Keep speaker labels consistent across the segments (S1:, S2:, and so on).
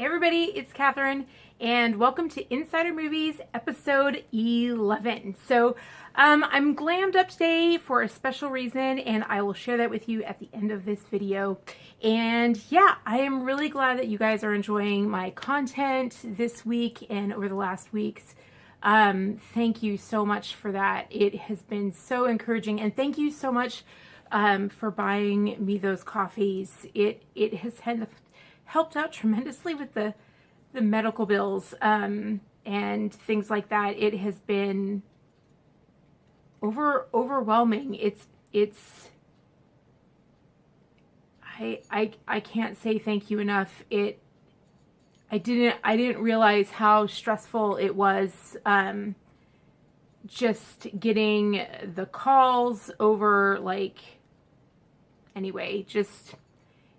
S1: Hey everybody, it's Katherine, and welcome to Insider Movies episode 11. So I'm glammed up today for a special reason, and I will share that with you at the end of this video. And yeah, I am really glad that you guys are enjoying my content this week and over the last weeks. Thank you so much for that. It has been so encouraging, and thank you so much for buying me those coffees. It has helped out tremendously with the medical bills and things like that. It has been overwhelming. I can't say thank you enough. I didn't realize how stressful it was just getting the calls over, like, anyway, just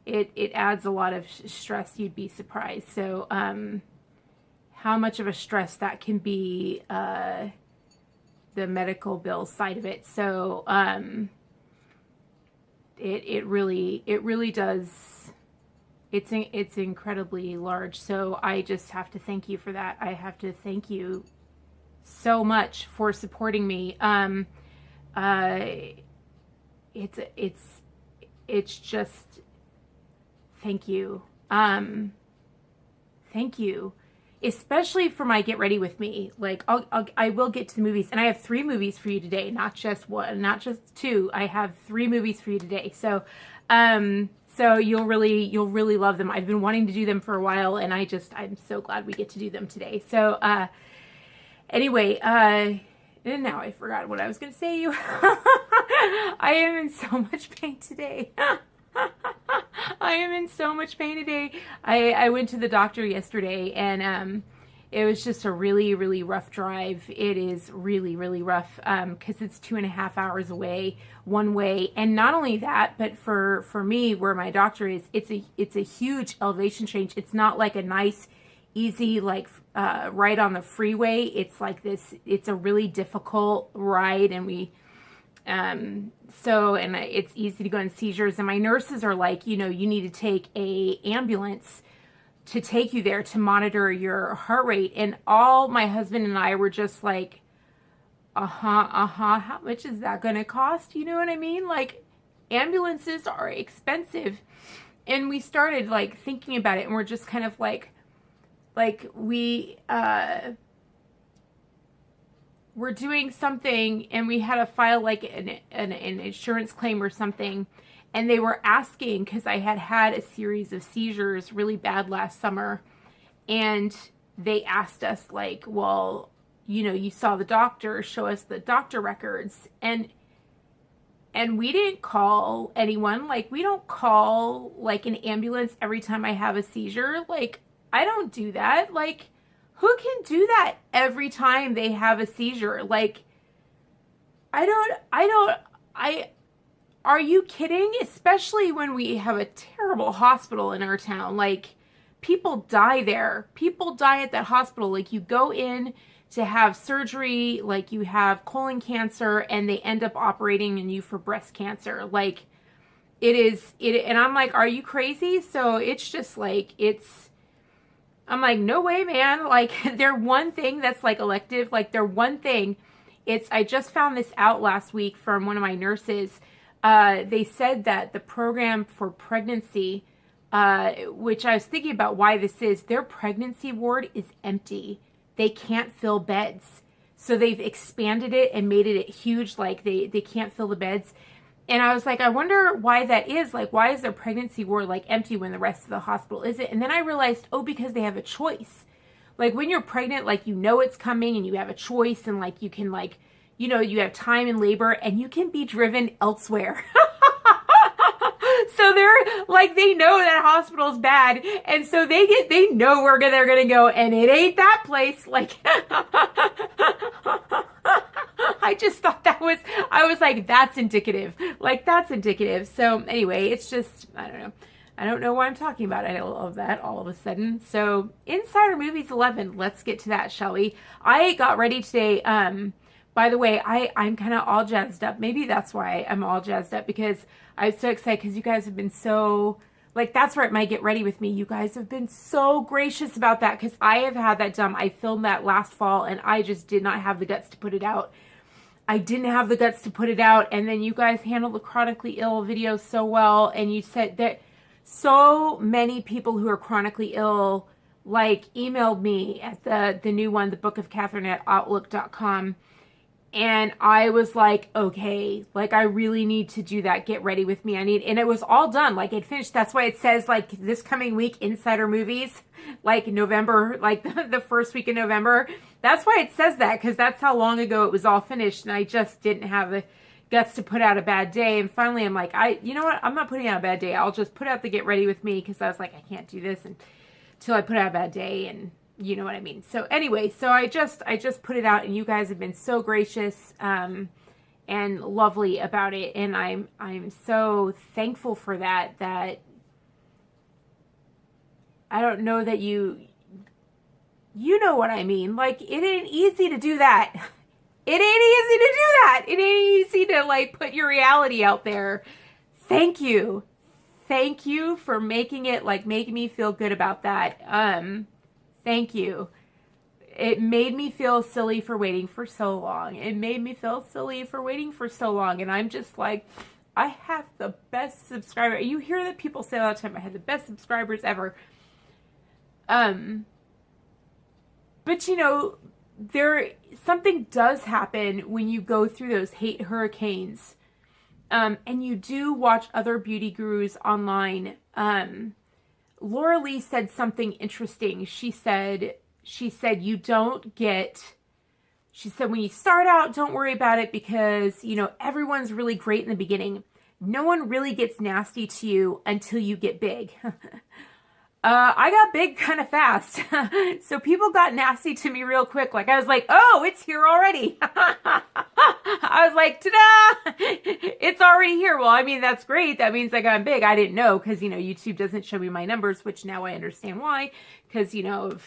S1: it adds a lot of stress. You'd be surprised. So how much of a stress that can be, the medical bill side of it. So it really does. It's incredibly large. So I just have to thank you for that. I have to thank you so much for supporting me. It's just, thank you. Thank you. Especially for my Get Ready With Me. Like, I will get to the movies. And I have 3 movies for you today. Not just one, not just 2. I have 3 movies for you today. So, so you'll really love them. I've been wanting to do them for a while, and I'm so glad we get to do them today. So, anyway, and now I forgot what I was going to say to you. I am in so much pain today. I am in so much pain today. I went to the doctor yesterday, and it was just a really rough drive. It is really rough because it's 2.5 hours away one way. And not only that, but for me, where my doctor is, it's a huge elevation change. It's not like a nice, easy, like ride on the freeway. It's like this. It's a really difficult ride, and it's easy to go in seizures, and my nurses are like, you need to take a ambulance to take you there to monitor your heart rate. And all my husband and I were just like, how much is that going to cost? You know what I mean? Like, ambulances are expensive. And we started like thinking about it, and we're just kind of like we're doing something, and we had to file like an insurance claim or something, and they were asking, because I had a series of seizures really bad last summer, and they asked us like, well, you saw the doctor, show us the doctor records, and we didn't call anyone. Like, we don't call like an ambulance every time I have a seizure. Like, I don't do that. Like, who can do that every time they have a seizure? Like, are you kidding? Especially when we have a terrible hospital in our town. Like, people die there. People die at that hospital. Like, you go in to have surgery, like you have colon cancer, and they end up operating on you for breast cancer. Like, and I'm like, are you crazy? So it's just like, I'm like, no way, man. Like, they're one thing that's like elective. Like, they're one thing. I just found this out last week from one of my nurses. They said that the program for pregnancy, which I was thinking about why this is, their pregnancy ward is empty. They can't fill beds. So they've expanded it and made it huge. Like, they can't fill the beds. And I was like, I wonder why that is. Like, why is their pregnancy ward like empty when the rest of the hospital isn't? And then I realized, because they have a choice. Like, when you're pregnant, like, it's coming, and you have a choice, and like, you can, like, you have time in labor, and you can be driven elsewhere. So they're like, they know that hospital's bad, and so they know where they're gonna go, and it ain't that place. Like, I just thought I was like, that's indicative. Like, that's indicative. So anyway, it's just, I don't know. I don't know why I'm talking about it. I love that all of a sudden. So, Insider Movies 11, let's get to that, shall we? I got ready today. By the way, I'm kind of all jazzed up. Maybe that's why I'm all jazzed up, because I'm so excited, because you guys have been so Like, that's right, my Get Ready With Me. You guys have been so gracious about that because I have had that done. I filmed that last fall and I just did not have the guts to put it out. I didn't have the guts to put it out. And then you guys handled the chronically ill video so well. And you said that so many people who are chronically ill, like, emailed me at the new one, the Book of Katherine at outlook.com. And I was like, okay, like, I really need to do that. Get Ready With Me. And it was all done. Like, it finished. That's why it says, like, this coming week, Insider Movies, like November, like the first week in November. That's why it says that, because that's how long ago it was all finished. And I just didn't have the guts to put out a bad day. And finally, I'm like, you know what? I'm not putting out a bad day. I'll just put out the Get Ready With Me, because I was like, I can't do this until I put out a bad day. And you know what I mean? So anyway, so I just put it out, and you guys have been so gracious and lovely about it, and I'm so thankful for that. That I don't know that you know what I mean. Like, it ain't easy to do that. It ain't easy to do that. It ain't easy to, like, put your reality out there. Thank you. Thank you for making it, like, making me feel good about that. Thank you. It made me feel silly for waiting for so long. It made me feel silly for waiting for so long. And I'm just like, I have the best subscriber. You hear that people say all the time, I have the best subscribers ever. But you know, something does happen when you go through those hate hurricanes. And you do watch other beauty gurus online. Laura Lee said something interesting. She said, you don't get, she said, when you start out, don't worry about it because, you know, everyone's really great in the beginning. No one really gets nasty to you until you get big. I got big kind of fast. So people got nasty to me real quick. Like, I was like, oh, it's here already. I was like, ta-da! It's already here. Well, I mean, that's great. That means I got big. I didn't know because, you know, YouTube doesn't show me my numbers, which now I understand why. Because, you know,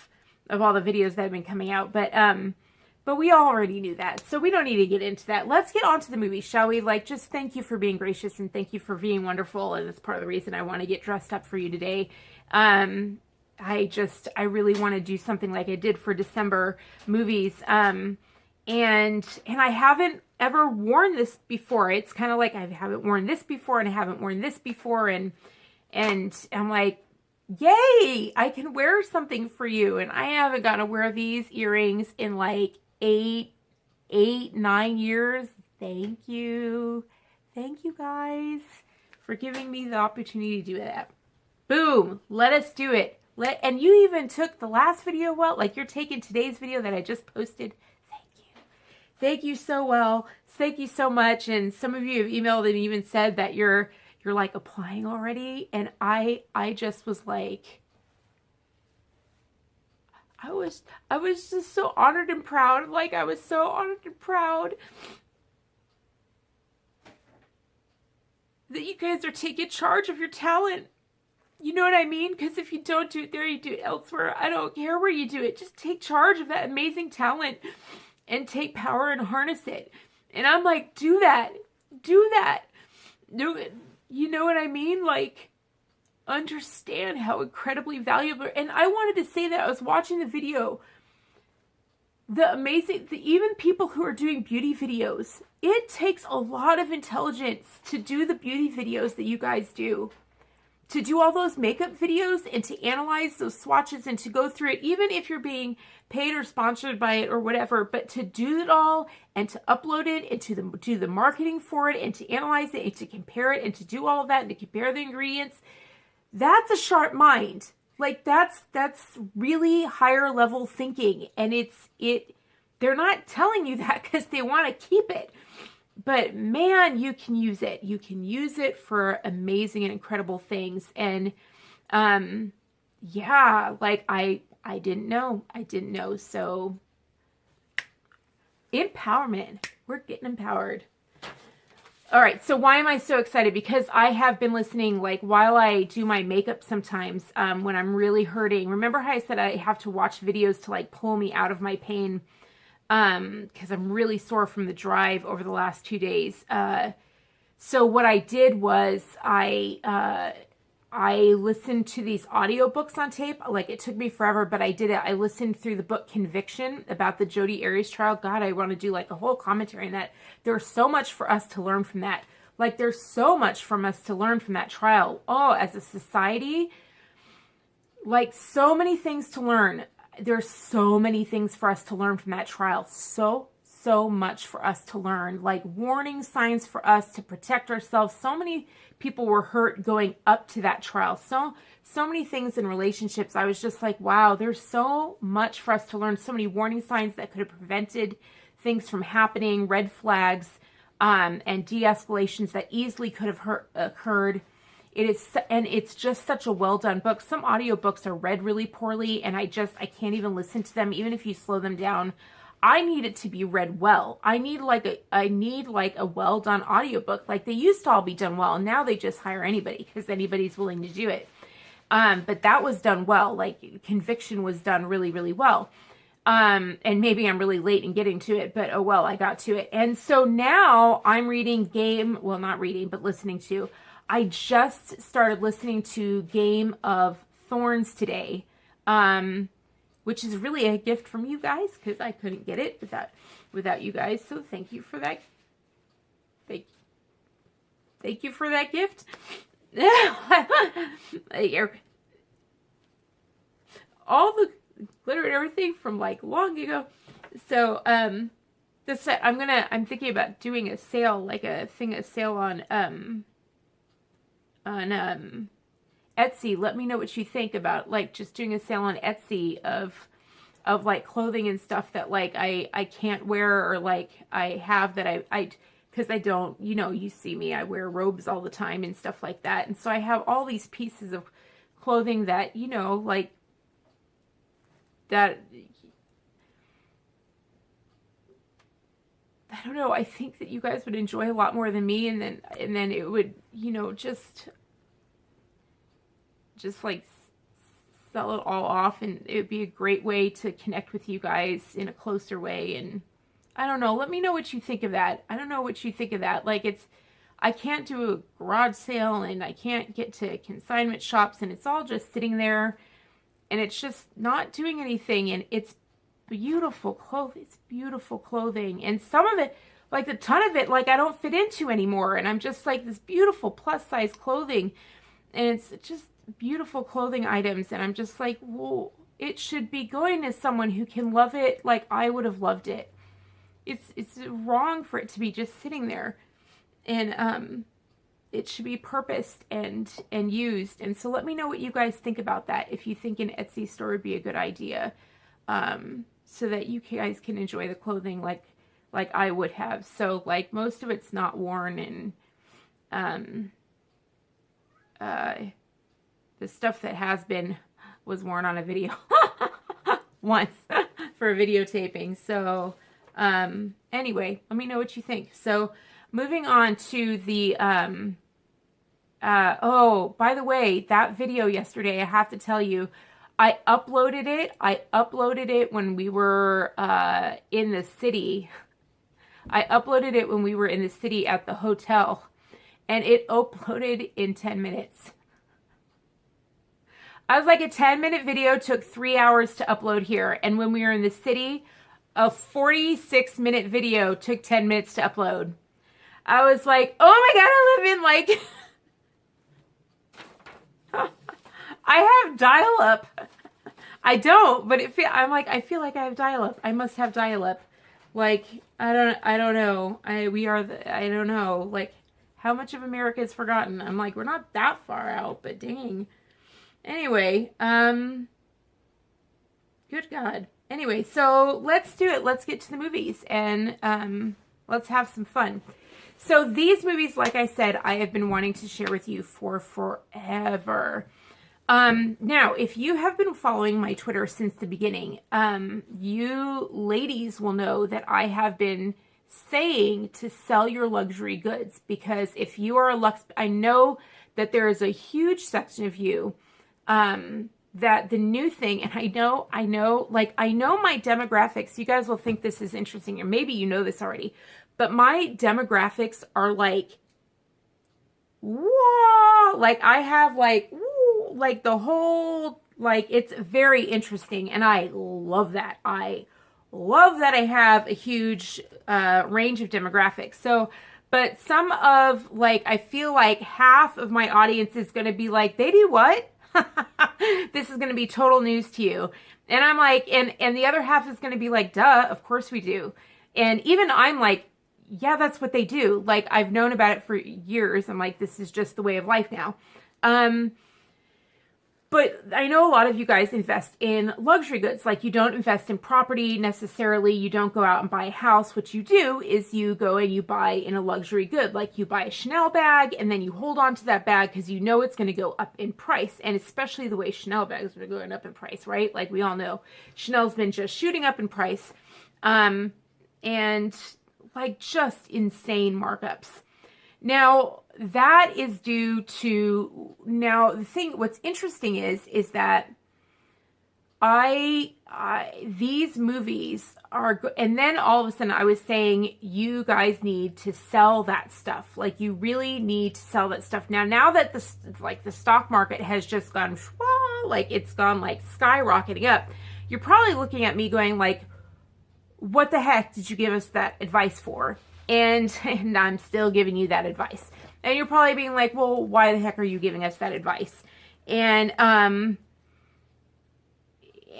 S1: of all the videos that have been coming out. But we already knew that. So we don't need to get into that. Let's get on to the movie, shall we? Like, just thank you for being gracious and thank you for being wonderful. And that's part of the reason I want to get dressed up for you today. I really want to do something like I did for December movies. And I haven't ever worn this before. It's kind of like I haven't worn this before and I haven't worn this before. And I'm like, yay, I can wear something for you. And I haven't got to wear these earrings in like 9 years. Thank you. Thank you guys for giving me the opportunity to do that. Boom. Let us do it. And you even took the last video well, like you're taking today's video that I just posted. Thank you. Thank you so well. Thank you so much. And some of you have emailed and even said that you're like applying already. And I just was like, I was just so honored and proud. Like, I was so honored and proud that you guys are taking charge of your talent. You know what I mean? Because if you don't do it there, you do it elsewhere. I don't care where you do it. Just take charge of that amazing talent and take power and harness it. And I'm like, do that. Do that. Do it. You know what I mean? Like, understand how incredibly valuable. And I wanted to say that I was watching the video. Even people who are doing beauty videos, it takes a lot of intelligence to do the beauty videos that you guys do. To do all those makeup videos and to analyze those swatches and to go through it, even if you're being paid or sponsored by it or whatever, but to do it all and to upload it and to do the marketing for it and to analyze it and to compare it and to do all of that and to compare the ingredients, that's a sharp mind. Like, that's really higher level thinking. And they're not telling you that because they want to keep it. But man, you can use it. You can use it for amazing and incredible things. And yeah, like I didn't know. So empowerment. We're getting empowered. All right. So why am I so excited? Because I have been listening, like, while I do my makeup sometimes, when I'm really hurting. Remember how I said I have to watch videos to, like, pull me out of my pain? Because I'm really sore from the drive over the last 2 days. So what I did was I I listened to these audiobooks on tape. Like, it took me forever, but I did it. I listened through the book Conviction about the Jodi Arias trial. God, I want to do like a whole commentary on that. There's so much for us to learn from that. Like, there's so much from us to learn from that trial. Oh, as a society, like, so many things to learn. There's so many things for us to learn from that trial. So much for us to learn. Like, warning signs for us to protect ourselves. So many people were hurt going up to that trial. So many things in relationships. I was just like, wow, there's so much for us to learn. So many warning signs that could have prevented things from happening, red flags, and de-escalations that easily could have occurred. It's just such a well done book. Some audiobooks are read really poorly, and I can't even listen to them, even if you slow them down. I need it to be read well. I need like a well done audiobook. Like, they used to all be done well. Now they just hire anybody because anybody's willing to do it. But that was done well. Like, Conviction was done really, really well. And maybe I'm really late in getting to it, but oh well, I got to it. And so now I'm reading not reading, but listening to. I just started listening to Game of Thorns today, which is really a gift from you guys, because I couldn't get it without you guys. So thank you for that. Thank you for that gift. All the glitter and everything from like long ago. So the set I'm thinking about doing a sale, like a sale on Etsy. Let me know what you think about like just doing a sale on Etsy of like clothing and stuff that like I can't wear, or like I have that I because I don't, you see me, I wear robes all the time and stuff like that. And so I have all these pieces of clothing that, like that, I don't know, I think that you guys would enjoy a lot more than me, and then it would, just like sell it all off, and it would be a great way to connect with you guys in a closer way. And I don't know, let me know what you think of that. I don't know what you think of that. Like, I can't do a garage sale, and I can't get to consignment shops, and it's all just sitting there, and it's just not doing anything. And it's beautiful clothing. It's beautiful clothing. And some of it, like a ton of it, like I don't fit into anymore. And I'm just like this beautiful plus size clothing. And it's just beautiful clothing items. And I'm just like, well, it should be going to someone who can love it like I would have loved it. It's wrong for it to be just sitting there. And it should be purposed and used. And so let me know what you guys think about that. If you think an Etsy store would be a good idea, so that you guys can enjoy the clothing like I would have. So like most of it's not worn, and the stuff that has been was worn on a video once for a videotaping. So anyway, let me know what you think. So moving on to the oh, by the way, that video yesterday, I have to tell you, I uploaded it when we were in the city. I uploaded it when we were in the city at the hotel, and it uploaded in 10 minutes. I was like, a 10-minute video took 3 hours to upload here, and when we were in the city, a 46-minute video took 10 minutes to upload. I was like, oh my God, I live in like... I have dial-up. I don't, but I feel like I have dial-up. I must have dial-up. Like, I don't know. I don't know. Like, how much of America is forgotten? I'm like, we're not that far out, but dang. Anyway, good God. Anyway, so let's do it. Let's get to the movies, and let's have some fun. So these movies, like I said, I have been wanting to share with you for forever. Now, if you have been following my Twitter since the beginning, you ladies will know that I have been saying to sell your luxury goods, because if you are I know that there is a huge section of you, that the new thing, and I know my demographics, you guys will think this is interesting, or maybe you know this already, but my demographics are like, whoa, like I have like, whoa, like the whole, like, it's very interesting. And I love that. I love that I have a huge range of demographics. So, but some of, like, I feel like half of my audience is going to be like, they do what? This is going to be total news to you. And I'm like, and the other half is going to be like, duh, of course we do. And even I'm like, yeah, that's what they do. Like, I've known about it for years. I'm like, this is just the way of life now. But I know a lot of you guys invest in luxury goods. Like, you don't invest in property necessarily. You don't go out and buy a house. What you do is you go and you buy in a luxury good. Like, you buy a Chanel bag and then you hold on to that bag because you know it's going to go up in price. And especially the way Chanel bags are going up in price, right? Like, we all know Chanel's been just shooting up in price. And like, just insane markups. Now, that is due to, now the thing, what's interesting is that these movies are, and then all of a sudden I was saying, you guys need to sell that stuff. Like, you really need to sell that stuff. Now that the stock market has just gone, like, it's gone like skyrocketing up, you're probably looking at me going like, what the heck did you give us that advice for? And I'm still giving you that advice. And you're probably being like, well, why the heck are you giving us that advice? And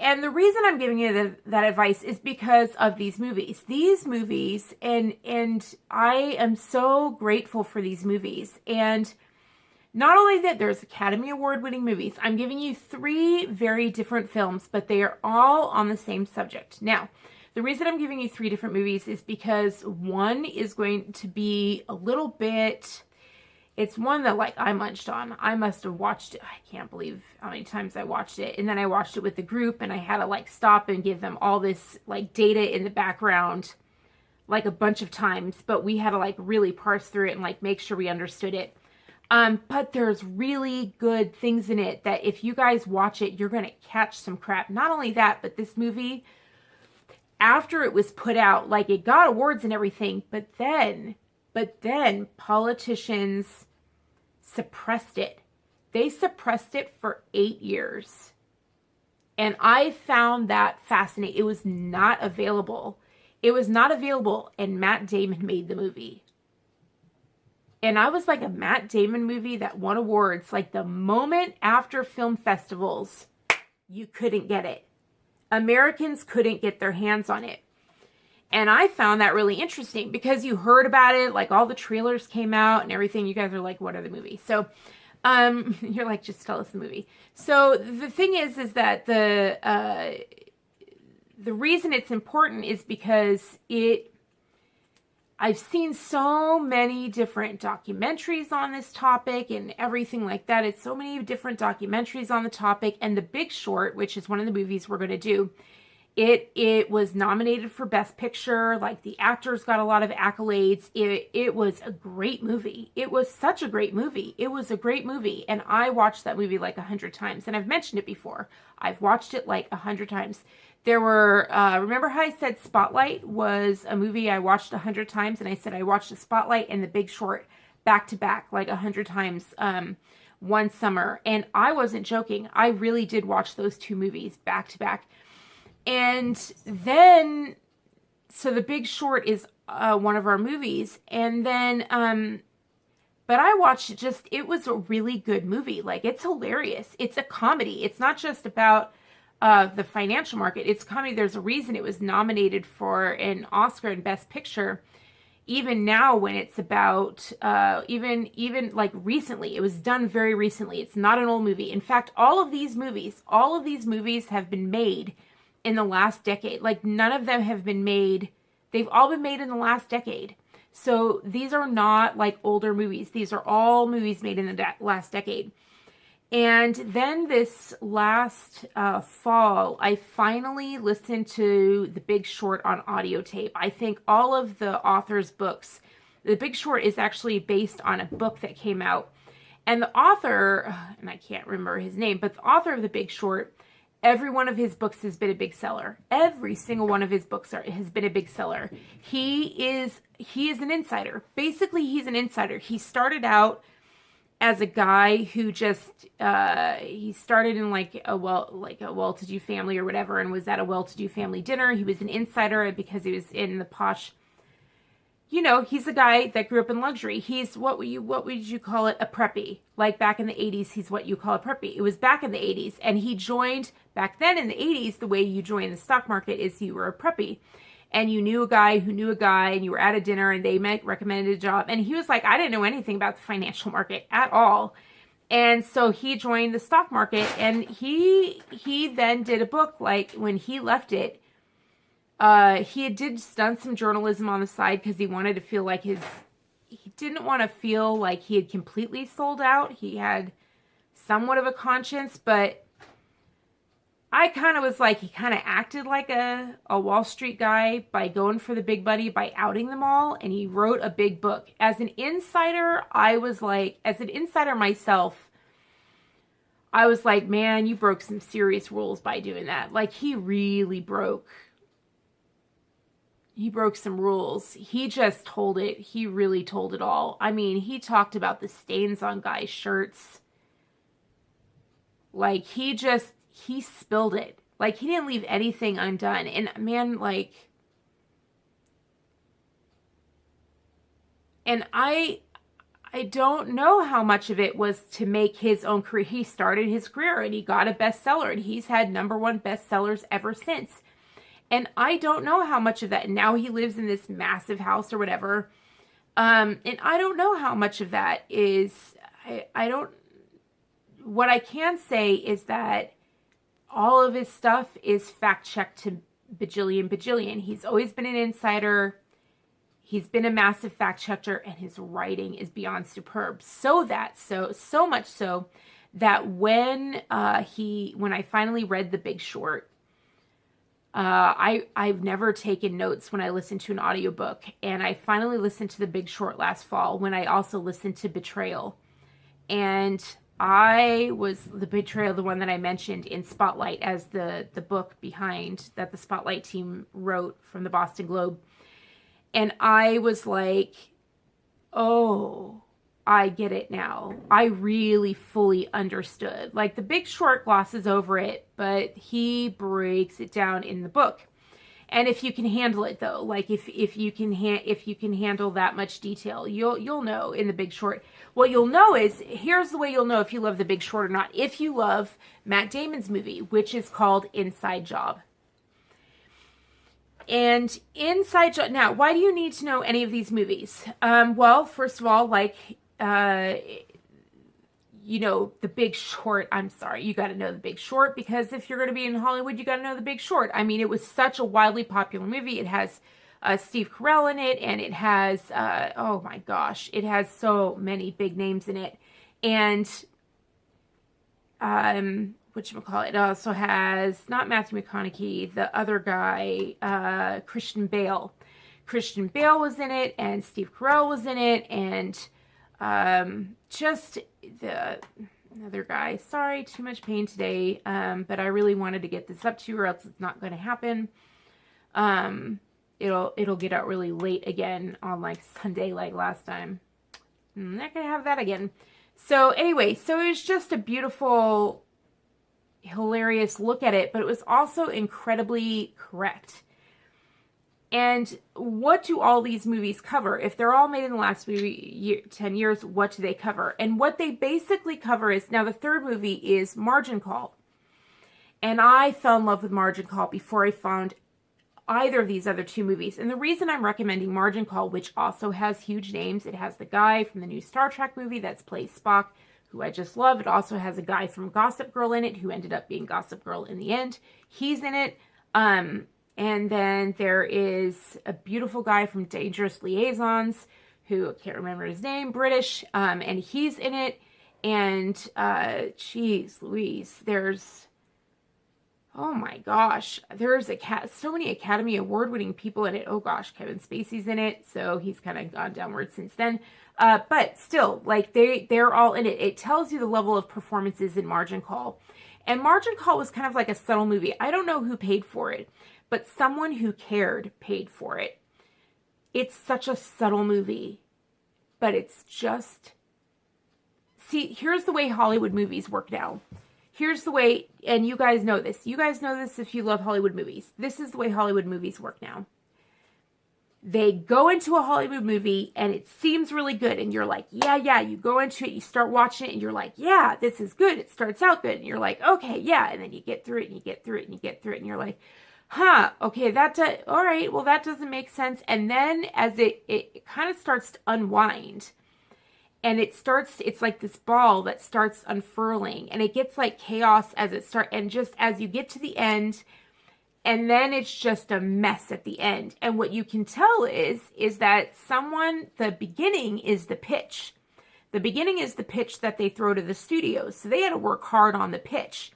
S1: the reason I'm giving you that advice is because of these movies. These movies, and I am so grateful for these movies. And not only that, there's Academy Award winning movies. I'm giving you 3 very different films, but they are all on the same subject. Now, the reason I'm giving you 3 different movies is because one is going to be a little bit, it's one that, like, I munched on. I must have watched it, I can't believe how many times I watched it. And then I watched it with the group and I had to, like, stop and give them all this, like, data in the background, like, a bunch of times. But we had to, like, really parse through it and, like, make sure we understood it. But there's really good things in it that if you guys watch it, you're going to catch some crap. Not only that, but this movie, after it was put out, like, it got awards and everything, but then politicians suppressed it. They suppressed it for 8 years. And I found that fascinating. It was not available. It was not available, and Matt Damon made the movie. And I was like, a Matt Damon movie that won awards, like, the moment after film festivals, you couldn't get it. Americans couldn't get their hands on it. And I found that really interesting because you heard about it, like, all the trailers came out and everything. You guys are like, what are the movies? So, you're like, just tell us the movie. So the thing is that the reason it's important is because I've seen so many different documentaries on this topic and everything like that. It's so many different documentaries on the topic. And The Big Short, which is one of the movies we're going to do, it was nominated for Best Picture. Like, the actors got a lot of accolades. It was a great movie. It was such a great movie. It was a great movie. And I watched that movie like 100 times. And I've mentioned it before. I've watched it like 100 times. There were, remember how I said Spotlight was a movie I watched 100 times? And I said I watched the Spotlight and The Big Short back to back like 100 times one summer. And I wasn't joking. I really did watch those 2 movies back to back. And then, so The Big Short is one of our movies. And then, but I watched it it was a really good movie. Like, it's hilarious. It's a comedy. It's not just about the financial market. It's comedy. There's a reason it was nominated for an Oscar in Best Picture. Even now, when it's about, even like recently, it was done very recently. It's not an old movie. In fact, all of these movies have been made in the last decade. Like, none of them have been made. They've all been made in the last decade. So these are not like older movies. These are all movies made in the last decade. And then this last fall, I finally listened to The Big Short on audio tape. I think all of the author's books, The Big Short is actually based on a book that came out. And the author, and I can't remember his name, but the author of The Big Short, every one of his books has been a big seller. Every single one of his books has been a big seller. He is an insider. Basically, he's an insider. He started out as a guy who just he started in like a well-to-do family or whatever, and was at a well-to-do family dinner. He was an insider because he was in the posh. You know, he's a guy that grew up in luxury. He's what would you call it? A preppy. Like back in the 80s, he's what you call a preppy. It was back in the 80s, and he joined back then in the 80s. The way you join the stock market is you were a preppy, and you knew a guy who knew a guy, and you were at a dinner, and they recommended a job. And he was like, I didn't know anything about the financial market at all. And so he joined the stock market, and he then did a book. Like when he left it, he had done some journalism on the side because he wanted to feel like he didn't want to feel like he had completely sold out. He had somewhat of a conscience, but I kind of was like, he kind of acted like a Wall Street guy by going for the big buddy, by outing them all. And he wrote a big book. As an insider, as an insider myself, I was like, man, you broke some serious rules by doing that. Like he really broke some rules. He just told it. He really told it all. I mean, he talked about the stains on guys' shirts. Like he spilled it. Like he didn't leave anything undone. And man, like, and I don't know how much of it was to make his own career. He started his career and he got a bestseller, and he's had #1 bestsellers ever since. And I don't know how much of that, and now he lives in this massive house or whatever. And I don't know how much of that is, what I can say is that all of his stuff is fact-checked to bajillion. He's always been an insider. He's been a massive fact-checker, and his writing is beyond superb. So much so that when I finally read The Big Short, I've never taken notes when I listen to an audiobook, and I finally listened to The Big Short last fall when I also listened to Betrayal. And The Betrayal, the one that I mentioned in Spotlight as the book behind that the Spotlight team wrote from the Boston Globe. And I was like, oh, I get it now. I really fully understood. Like The Big Short glosses over it, but he breaks it down in the book. And if you can handle it though, like if you can handle that much detail, you'll know in The Big Short. What you'll know is, here's the way you'll know if you love The Big Short or not. If you love Matt Damon's movie, which is called Inside Job. And Inside Job. Now, why do you need to know any of these movies? Well, first of all, like, you know, The Big Short. I'm sorry, you got to know The Big Short, because if you're going to be in Hollywood, you got to know The Big Short. I mean, it was such a widely popular movie. It has Steve Carell in it, and it has, oh my gosh, it has so many big names in it. And, whatchamacallit, it also has, not Matthew McConaughey, the other guy, Christian Bale. Christian Bale was in it, and Steve Carell was in it, and just the another guy. Sorry, too much pain today, but I really wanted to get this up to you, or else it's not going to happen. It'll get out really late again on like Sunday, like last time. I'm not going to have that again. So anyway, so it was just a beautiful, hilarious look at it, but it was also incredibly correct. And what do all these movies cover? If they're all made in the last 10 years, what do they cover? And what they basically cover is, now the third movie is Margin Call. And I fell in love with Margin Call before I found either of these other two movies. And the reason I'm recommending Margin Call, which also has huge names, it has the guy from the new Star Trek movie that's plays Spock, who I just love. It also has a guy from Gossip Girl in it, who ended up being Gossip Girl in the end. He's in it. And then there is a beautiful guy from Dangerous Liaisons, who I can't remember his name, British, and he's in it. And, geez Louise, there's, oh my gosh, there's so many Academy Award-winning people in it. Oh gosh, Kevin Spacey's in it, so he's kind of gone downward since then. But still, like, they're all in it. It tells you the level of performances in Margin Call. And Margin Call was kind of like a subtle movie. I don't know who paid for it, but someone who cared paid for it. It's such a subtle movie, but it's just See, here's the way Hollywood movies work now. Here's the way, and you guys know this. You guys know this if you love Hollywood movies. This is the way Hollywood movies work now. They go into a Hollywood movie and it seems really good. And you're like, yeah. You go into it, you start watching it and you're like, yeah, this is good. It starts out good. And you're like, okay, yeah. And then you get through it and you get through it and you get through it. And you're like, huh, okay, all right, well, that doesn't make sense. And then as it kind of starts to unwind. And it's like this ball that starts unfurling, and it gets like chaos as it starts, and just as you get to the end, and then it's just a mess at the end. And what you can tell is that the beginning is the pitch. The beginning is the pitch that they throw to the studio. So they had to work hard on the pitch.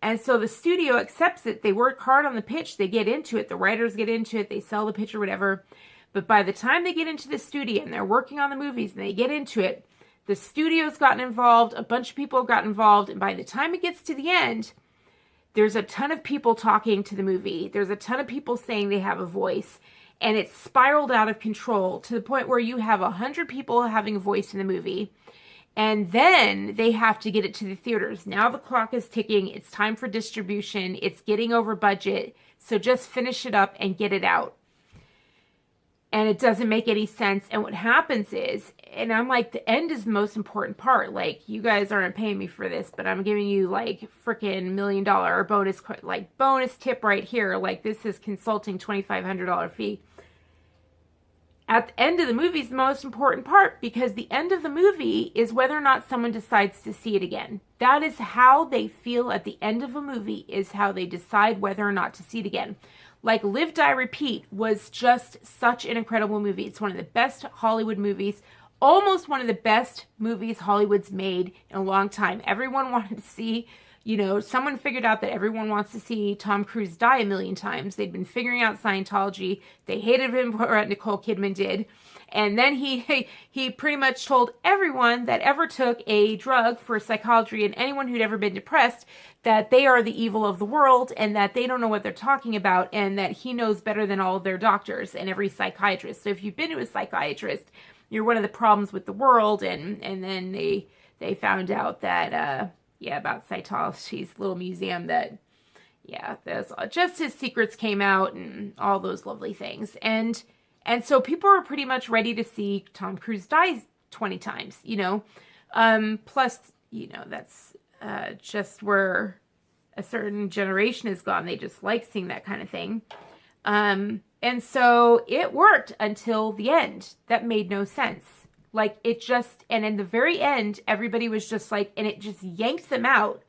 S1: And so the studio accepts it. They work hard on the pitch. They get into it. The writers get into it. They sell the pitch or whatever. But by the time they get into the studio and they're working on the movies and they get into it, the studio's gotten involved, a bunch of people have gotten involved, and by the time it gets to the end, there's a ton of people talking to the movie. There's a ton of people saying they have a voice, and it's spiraled out of control to the point where you have 100 people having a voice in the movie, and then they have to get it to the theaters. Now the clock is ticking. It's time for distribution. It's getting over budget, so just finish it up and get it out. And it doesn't make any sense. And what happens is, and I'm like, the end is the most important part. Like, you guys aren't paying me for this, but I'm giving you like freaking $1 million bonus tip right here. Like, this is consulting $2,500 fee. At the end of the movie is the most important part, because the end of the movie is whether or not someone decides to see it again. That is how they feel at the end of a movie, is how they decide whether or not to see it again. Like, Live, Die, Repeat was just such an incredible movie. It's one of the best Hollywood movies, almost one of the best movies Hollywood's made in a long time. Everyone wanted to see, someone figured out that everyone wants to see Tom Cruise die a million times. They'd been figuring out Scientology. They hated him for what Nicole Kidman did. And then he pretty much told everyone that ever took a drug for psychology, and anyone who'd ever been depressed, that they are the evil of the world and that they don't know what they're talking about, and that he knows better than all of their doctors and every psychiatrist. So if you've been to a psychiatrist, you're one of the problems with the world. And then they found out that, about Scientology's little museum, that, there's just his secrets came out and all those lovely things. And so people are pretty much ready to see Tom Cruise die 20 times, plus, that's just where a certain generation has gone. They just like seeing that kind of thing. And so it worked until the end. That made no sense. Like, and in the very end, everybody was just like, and it just yanked them out.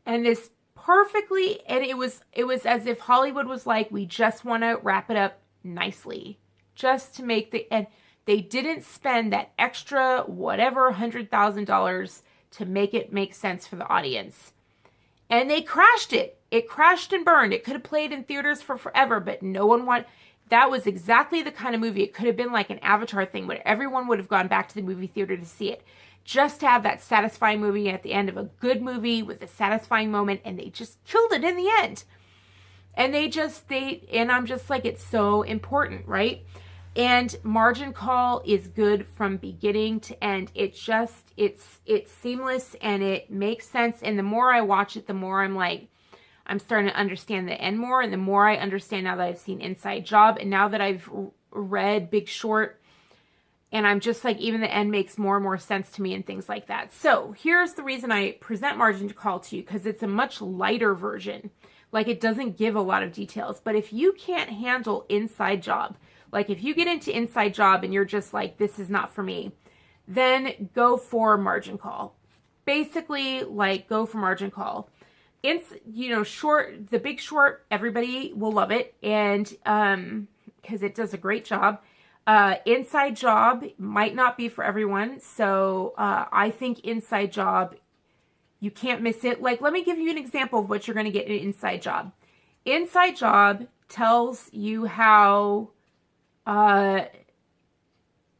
S1: And and it was as if Hollywood was like, we just want to wrap it up nicely, just to make and they didn't spend that extra whatever $100,000 to make it make sense for the audience. And they crashed it. It crashed and burned. It could have played in theaters for forever, but no one wanted. That was exactly the kind of movie. It could have been like an Avatar thing, where everyone would have gone back to the movie theater to see it, just to have that satisfying movie at the end of a good movie with a satisfying moment. And they just killed it in the end. And and I'm just like, it's so important, right? And margin call is good from beginning to end. It's seamless and it makes sense. And the more I watch it, the more I'm starting to understand the end more. And the more I understand now that I've seen Inside Job, and now that I've read Big Short, and I'm just like, even the end makes more and more sense to me and things like that. So here's the reason I present margin call to you, because it's a much lighter version. Like, it doesn't give a lot of details. But if you can't handle Inside Job, like if you get into Inside Job and you're just like, this is not for me, then go for margin call. Basically, like, go for margin call. The Big Short, everybody will love it. And because it does a great job. Inside Job might not be for everyone. So I think Inside Job, you can't miss it. Like, let me give you an example of what you're going to get in Inside Job. Inside Job tells you how it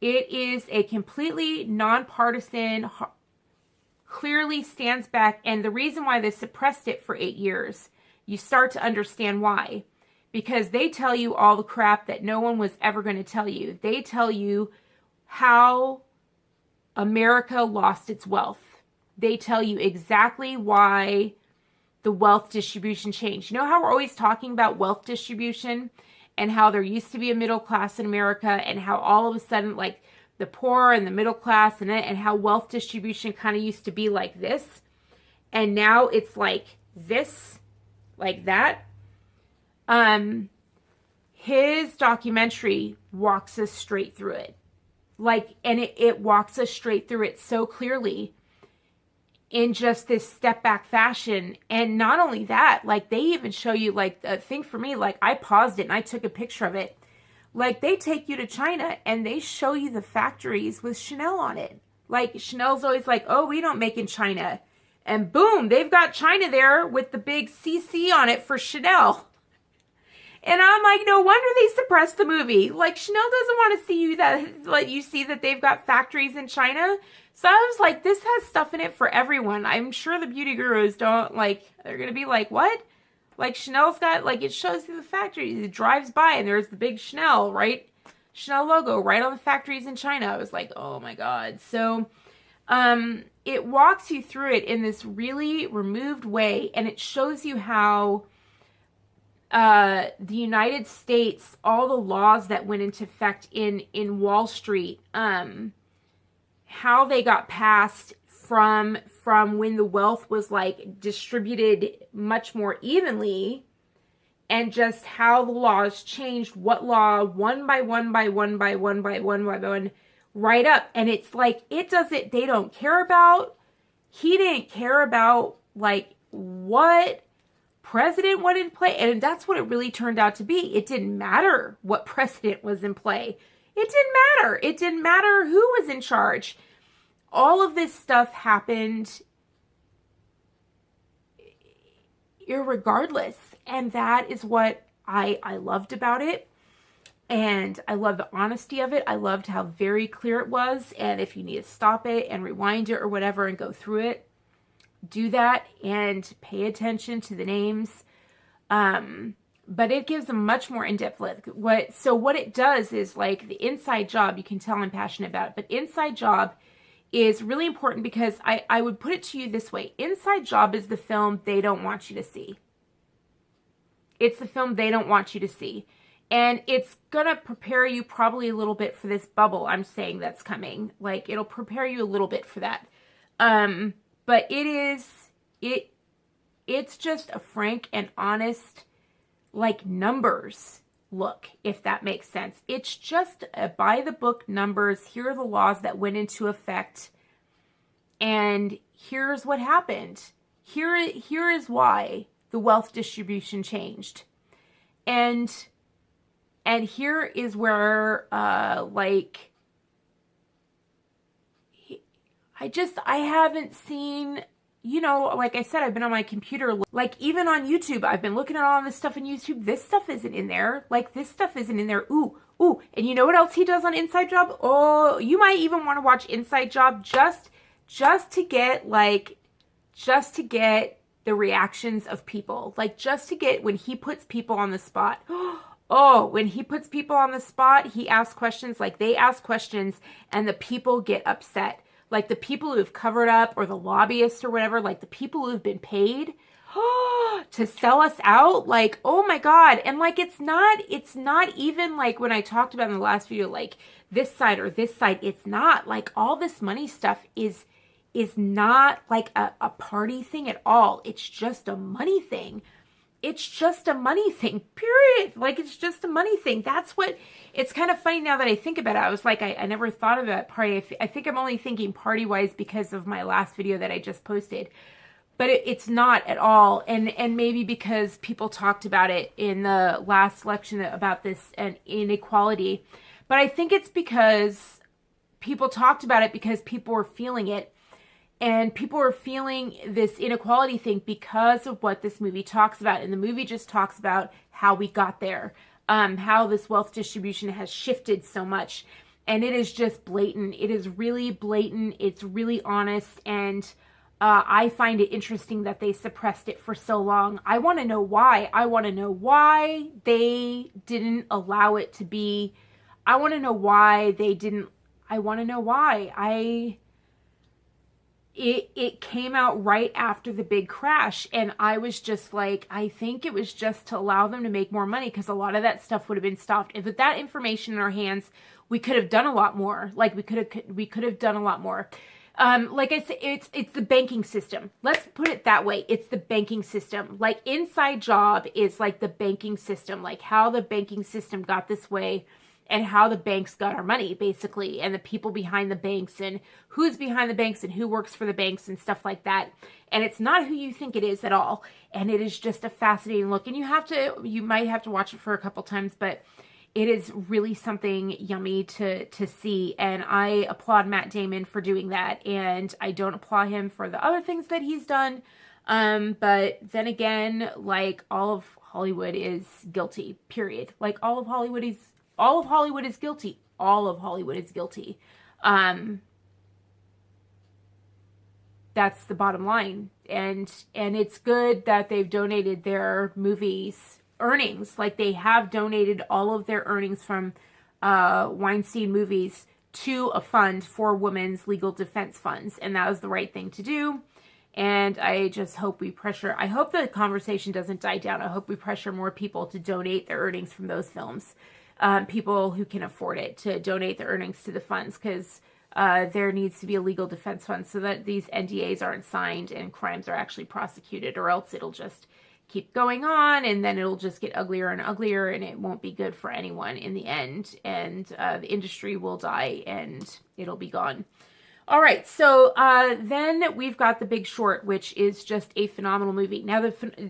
S1: is a completely nonpartisan, clearly stands back. And the reason why they suppressed it for 8 years, you start to understand why. Because they tell you all the crap that no one was ever going to tell you. They tell you how America lost its wealth. They tell you exactly why the wealth distribution changed. You know how we're always talking about wealth distribution and how there used to be a middle class in America and how all of a sudden like the poor and the middle class and how wealth distribution kind of used to be like this. And now it's like this, like that. His documentary walks us straight through it. Like, and it walks us straight through it so clearly in just this step back fashion. And not only that, like they even show you like a thing for me, like I paused it and I took a picture of it. Like they take you to China and they show you the factories with Chanel on it. Like Chanel's always like, oh, we don't make in China. And boom, they've got China there with the big CC on it for Chanel. And I'm like, no wonder they suppressed the movie. Like Chanel doesn't want to see you that, like you see that they've got factories in China. So I was like, this has stuff in it for everyone. I'm sure the beauty gurus don't like, they're going to be like, what? Like Chanel's got, like it shows you the factories. It drives by and there's the big Chanel, right? Chanel logo right on the factories in China. I was like, oh my God. So it walks you through it in this really removed way. And it shows you how the United States, all the laws that went into effect in Wall Street, how they got passed from when the wealth was like distributed much more evenly, and just how the laws changed, what law one by one by one by one by one by one, right up. And it's like, they don't care about, he didn't care about like what president wanted to play. And that's what it really turned out to be. It didn't matter what president was in play. It didn't matter. It didn't matter who was in charge. All of this stuff happened irregardless. And that is what I loved about it. And I love the honesty of it. I loved how very clear it was. And if you need to stop it and rewind it or whatever and go through it, do that and pay attention to the names. But it gives a much more in-depth look. What it does is like the inside job, you can tell I'm passionate about it, but inside job is really important because I would put it to you this way. Inside Job is the film they don't want you to see. It's the film they don't want you to see. And it's going to prepare you probably a little bit for this bubble I'm saying that's coming. Like, it'll prepare you a little bit for that. But it's just a frank and honest, like, numbers look, if that makes sense. It's just a by the book numbers. Here are the laws that went into effect. And here's what happened. Here is why the wealth distribution changed. And here is where, like, I haven't seen, you know, like I said, I've been on my computer, like even on YouTube, I've been looking at all this stuff on YouTube. This stuff isn't in there. Like this stuff isn't in there. Ooh. And you know what else he does on Inside Job? Oh, you might even want to watch Inside Job just to get the reactions of people. Like just to get when he puts people on the spot. Oh, when he puts people on the spot, he asks questions, like they ask questions and the people get upset. Like the people who've covered up or the lobbyists or whatever, like the people who've been paid to sell us out. Like, oh my God. And like, it's not even like when I talked about in the last video, like this side or this side, it's not like all this money stuff is not like a party thing at all. It's just a money thing. It's just a money thing, period. Like, it's just a money thing. That's what, it's kind of funny now that I think about it. I was like, I never thought of that party. I think I'm only thinking party-wise because of my last video that I just posted. But it's not at all. And maybe because people talked about it in the last election about this and inequality. But I think it's because people talked about it because people were feeling it. And people are feeling this inequality thing because of what this movie talks about. And the movie just talks about how we got there, how this wealth distribution has shifted so much. And it is just blatant. It is really blatant. It's really honest. And I find it interesting that they suppressed it for so long. I want to know why. I want to know why they didn't allow it to be. I want to know why they didn't. I want to know why. it came out right after the big crash. And I was just like, I think it was just to allow them to make more money, because a lot of that stuff would have been stopped. And with that information in our hands, we could have done a lot more. Like we could have done a lot more. Like I said, it's the banking system. Let's put it that way. It's the banking system. Like Inside Job is like the banking system, like how the banking system got this way and how the banks got our money, basically, and the people behind the banks and who's behind the banks and who works for the banks and stuff like that. And it's not who you think it is at all. And it is just a fascinating look. And you might have to watch it for a couple times, but it is really something yummy to see. And I applaud Matt Damon for doing that. And I don't applaud him for the other things that he's done. But then again, like, all of Hollywood is guilty, period. Like all of Hollywood is guilty. All of Hollywood is guilty. That's the bottom line. And it's good that they've donated their movies earnings. Like they have donated all of their earnings from Weinstein movies to a fund for women's legal defense funds. And that was the right thing to do. And I just hope I hope the conversation doesn't die down. I hope we pressure more people to donate their earnings from those films. People who can afford it, to donate their earnings to the funds, because there needs to be a legal defense fund so that these NDAs aren't signed and crimes are actually prosecuted, or else it'll just keep going on, and then it'll just get uglier and uglier, and it won't be good for anyone in the end, and the industry will die and it'll be gone. All right, so then we've got The Big Short, which is just a phenomenal movie. Now,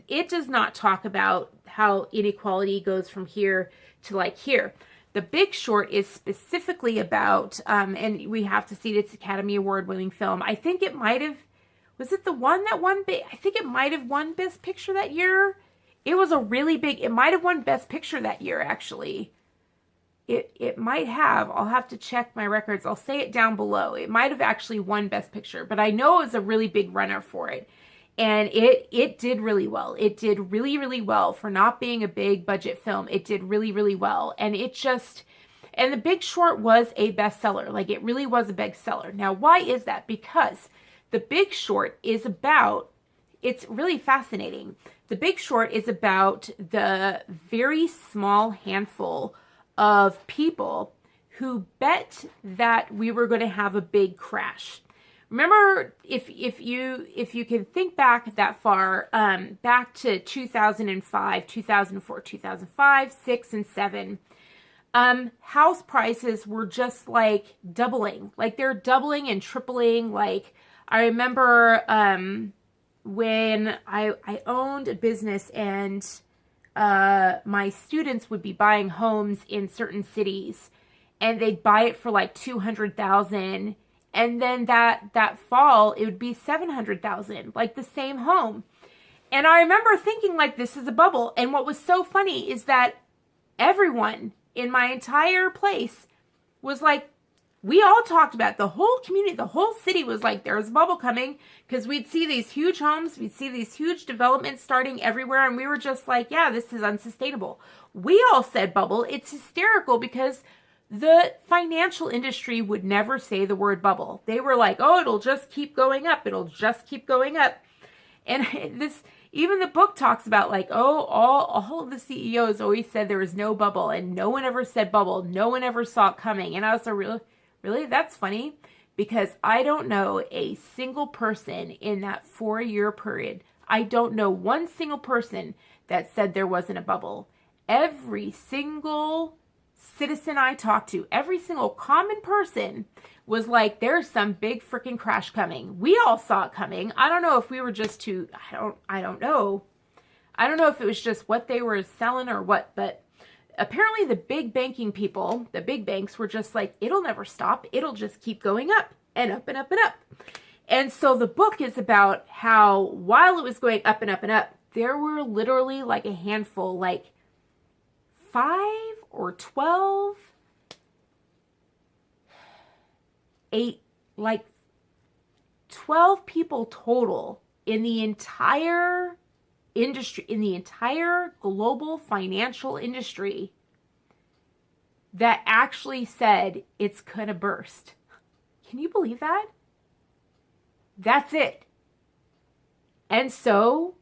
S1: it does not talk about how inequality goes from here to like here. The Big Short is specifically about, and we have to see it's Academy Award winning film. I think it might have, was it the one that won? I think it might have won Best Picture that year. It was a really big, it might have won Best Picture that year, actually. It might have. I'll have to check my records. I'll say it down below. It might have actually won Best Picture, but I know it was a really big runner for it. And it did really well. It did really, really well for not being a big budget film. It did really, really well. And and The Big Short was a bestseller. Like, it really was a bestseller. Now, why is that? Because The Big Short is about, it's really fascinating. The Big Short is about the very small handful of people who bet that we were going to have a big crash. Remember, if you can think back that far, back to 2005, 2004, 2005, 6, and 7, house prices were just like doubling. Like, they're doubling and tripling. Like, I remember when I owned a business, and my students would be buying homes in certain cities, and they'd buy it for like $200,000, and then that fall it would be $700,000, like the same home. And I remember thinking, like, this is a bubble. And what was so funny is that everyone in my entire place was like, we all talked about it. The whole community, the whole city was like, there's a bubble coming, because we'd see these huge homes, we'd see these huge developments starting everywhere, and we were just like, yeah, this is unsustainable. We all said bubble. It's hysterical, because the financial industry would never say the word bubble. They were like, oh, it'll just keep going up. It'll just keep going up. And even the book talks about, like, oh, all of the CEOs always said there was no bubble, and no one ever said bubble. No one ever saw it coming. And I was like, really? That's funny, because I don't know a single person in that 4-year period. I don't know one single person that said there wasn't a bubble. Every single citizen I talked to, every single common person was like, there's some big freaking crash coming. We all saw it coming. I don't know if we were just too, I don't know. I don't know if it was just what they were selling or what, but apparently the big banking people, the big banks, were just like, it'll never stop. It'll just keep going up and up and up and up. And so the book is about how, while it was going up and up and up, there were literally like a handful, like 5 or 12, 8, like 12 people total in the entire industry, in the entire global financial industry, that actually said it's gonna burst. Can you believe that? That's it. And so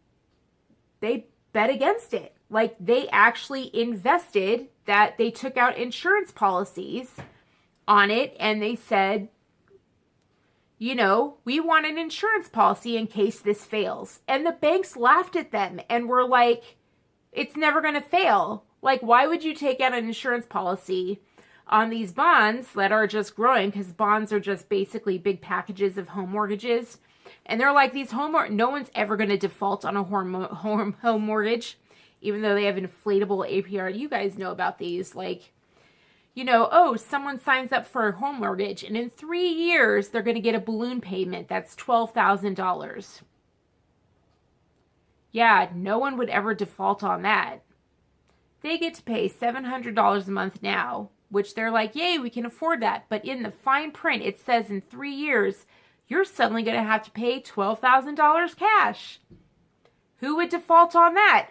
S1: they bet against it. Like, they actually invested, that they took out insurance policies on it, and they said, you know, we want an insurance policy in case this fails. And the banks laughed at them and were like, it's never going to fail. Like, why would you take out an insurance policy on these bonds that are just growing? Because bonds are just basically big packages of home mortgages. And they're like, no one's ever going to default on a home mortgage, even though they have inflatable APR. You guys know about these. Like, you know, oh, someone signs up for a home mortgage, and in 3 years, they're going to get a balloon payment that's $12,000. Yeah, no one would ever default on that. They get to pay $700 a month now, which they're like, yay, we can afford that. But in the fine print, it says in 3 years, you're suddenly going to have to pay $12,000 cash. Who would default on that?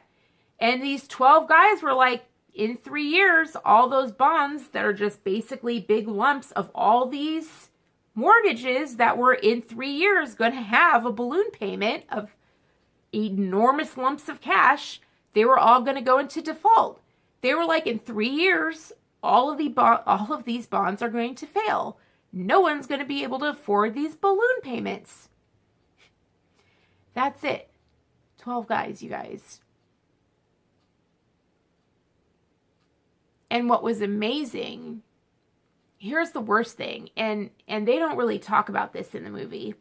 S1: And these 12 guys were like, in 3 years, all those bonds that are just basically big lumps of all these mortgages that were in 3 years going to have a balloon payment of enormous lumps of cash, they were all going to go into default. They were like, in 3 years, all of these bonds are going to fail. No one's going to be able to afford these balloon payments. That's it. 12 guys, you guys. And what was amazing, here's the worst thing, and they don't really talk about this in the movie,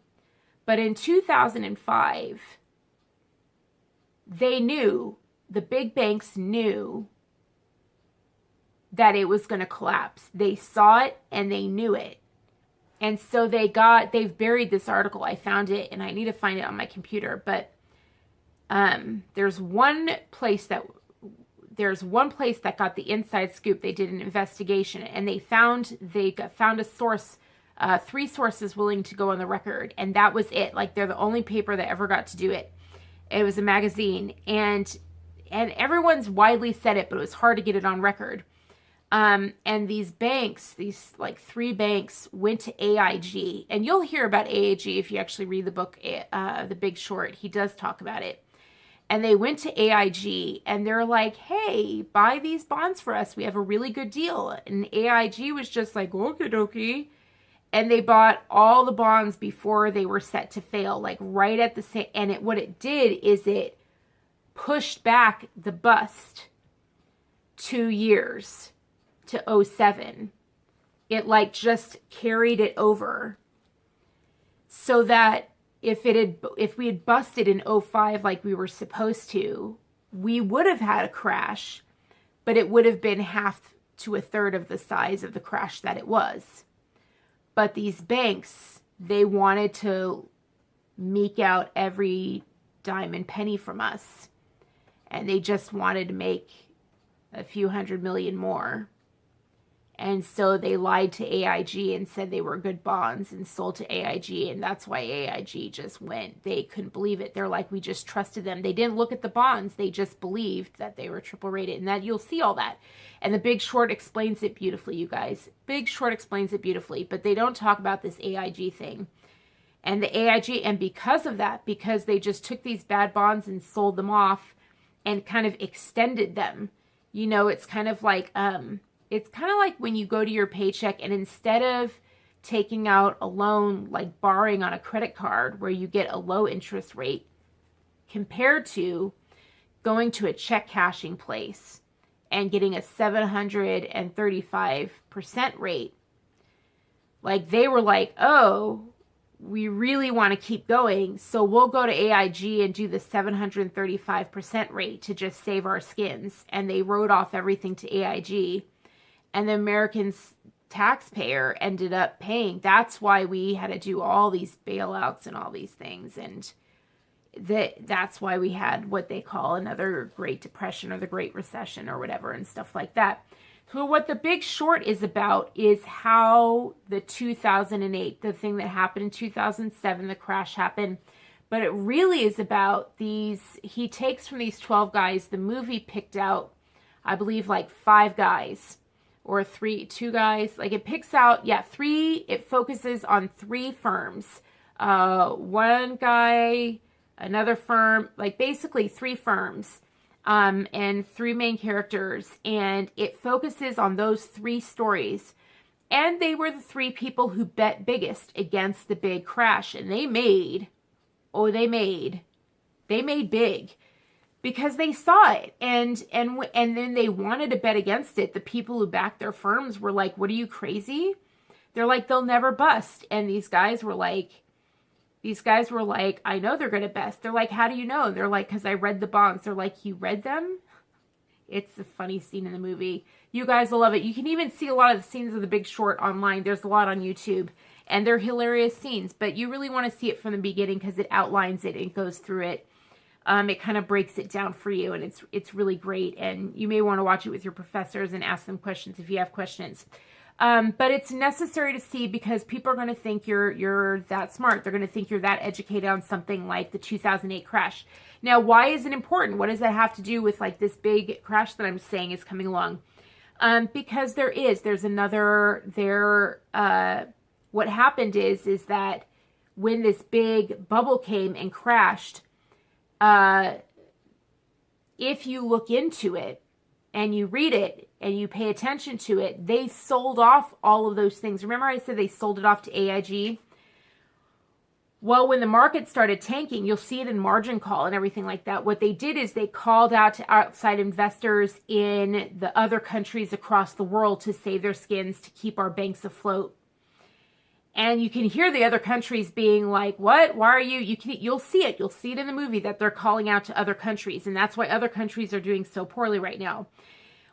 S1: but in 2005, they knew, the big banks knew that it was going to collapse. They saw it and they knew it. And so they've buried this article. I found it and I need to find it on my computer, but there's one place that got the inside scoop. They did an investigation and they found a source, 3 sources willing to go on the record. And that was it. Like, they're the only paper that ever got to do it. It was a magazine, and everyone's widely said it, but it was hard to get it on record. And these banks, these like 3 banks, went to AIG, and you'll hear about AIG if you actually read the book, The Big Short. He does talk about it. And they went to AIG and they're like, hey, buy these bonds for us. We have a really good deal. And AIG was just like, okie dokie. And they bought all the bonds before they were set to fail, like right at the same. And what it did is it pushed back the bust 2 years to 2007. It like just carried it over so that if we had busted in 2005 like we were supposed to, we would have had a crash, but it would have been half to a third of the size of the crash that it was. But these banks, they wanted to meek out every dime and penny from us. And they just wanted to make a few $100 million more. And so they lied to AIG and said they were good bonds and sold to AIG. And that's why AIG just went. They couldn't believe it. They're like, we just trusted them. They didn't look at the bonds. They just believed that they were triple rated. And that you'll see all that. And The Big Short explains it beautifully, you guys. Big Short explains it beautifully. But they don't talk about this AIG thing. And the AIG, and because of that, because they just took these bad bonds and sold them off and kind of extended them. You know, it's kind of like when you go to your paycheck and instead of taking out a loan, like borrowing on a credit card where you get a low interest rate compared to going to a check cashing place and getting a 735% rate. Like, they were like, oh, we really want to keep going, so we'll go to AIG and do the 735% rate to just save our skins. And they wrote off everything to AIG. And the American taxpayer ended up paying. That's why we had to do all these bailouts and all these things. And that's why we had what they call another Great Depression or the Great Recession or whatever and stuff like that. So what The Big Short is about is how the 2008, the thing that happened in 2007, the crash happened. But it really is about he takes from these 12 guys, the movie picked out, I believe, like 5 guys. Or 2 guys, like it picks out, 3, it focuses on 3 firms one guy, another firm, like basically 3 firms, and 3 main characters. And it focuses on those 3 stories. And they were the 3 people who bet biggest against the big crash. And they made big. Because they saw it, and then they wanted to bet against it. The people who backed their firms were like, "What, are you crazy?" They're like, "They'll never bust." And these guys were like, "I know they're going to bust." They're like, "How do you know?" They're like, "Because I read the bonds." They're like, "You read them?" It's a funny scene in the movie. You guys will love it. You can even see a lot of the scenes of The Big Short online. There's a lot on YouTube, and they're hilarious scenes. But you really want to see it from the beginning because it outlines it and goes through it. It kind of breaks it down for you, and it's really great. And you may want to watch it with your professors and ask them questions if you have questions. But it's necessary to see because people are going to think you're that smart. They're going to think you're that educated on something like the 2008 crash. Now, why is it important? What does that have to do with like this big crash that I'm saying is coming along? Because there's another what happened is that when this big bubble came and crashed, if you look into it and you read it and you pay attention to it, they sold off all of those things. Remember I said they sold it off to AIG? Well, when the market started tanking, you'll see it in margin call and everything like that. What they did is they called out to outside investors in the other countries across the world to save their skins, to keep our banks afloat. And you can hear the other countries being like, "What? Why are you?" You'll see it. You'll see it in the movie that they're calling out to other countries. And that's why other countries are doing so poorly right now.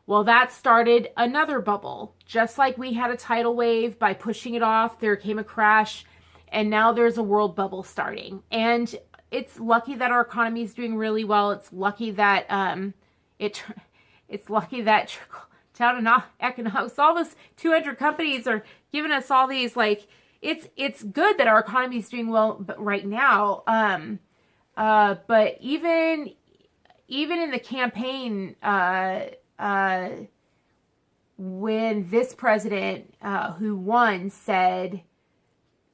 S1: Well, that started another bubble. Just like we had a tidal wave, by pushing it off, there came a crash. And now there's a world bubble starting. And it's lucky that our economy is doing really well. It's lucky that it's lucky that trickle-down economics, all those 200 companies are giving us all these like. It's good that our economy is doing well, but right now, but even in the campaign, when this president who won said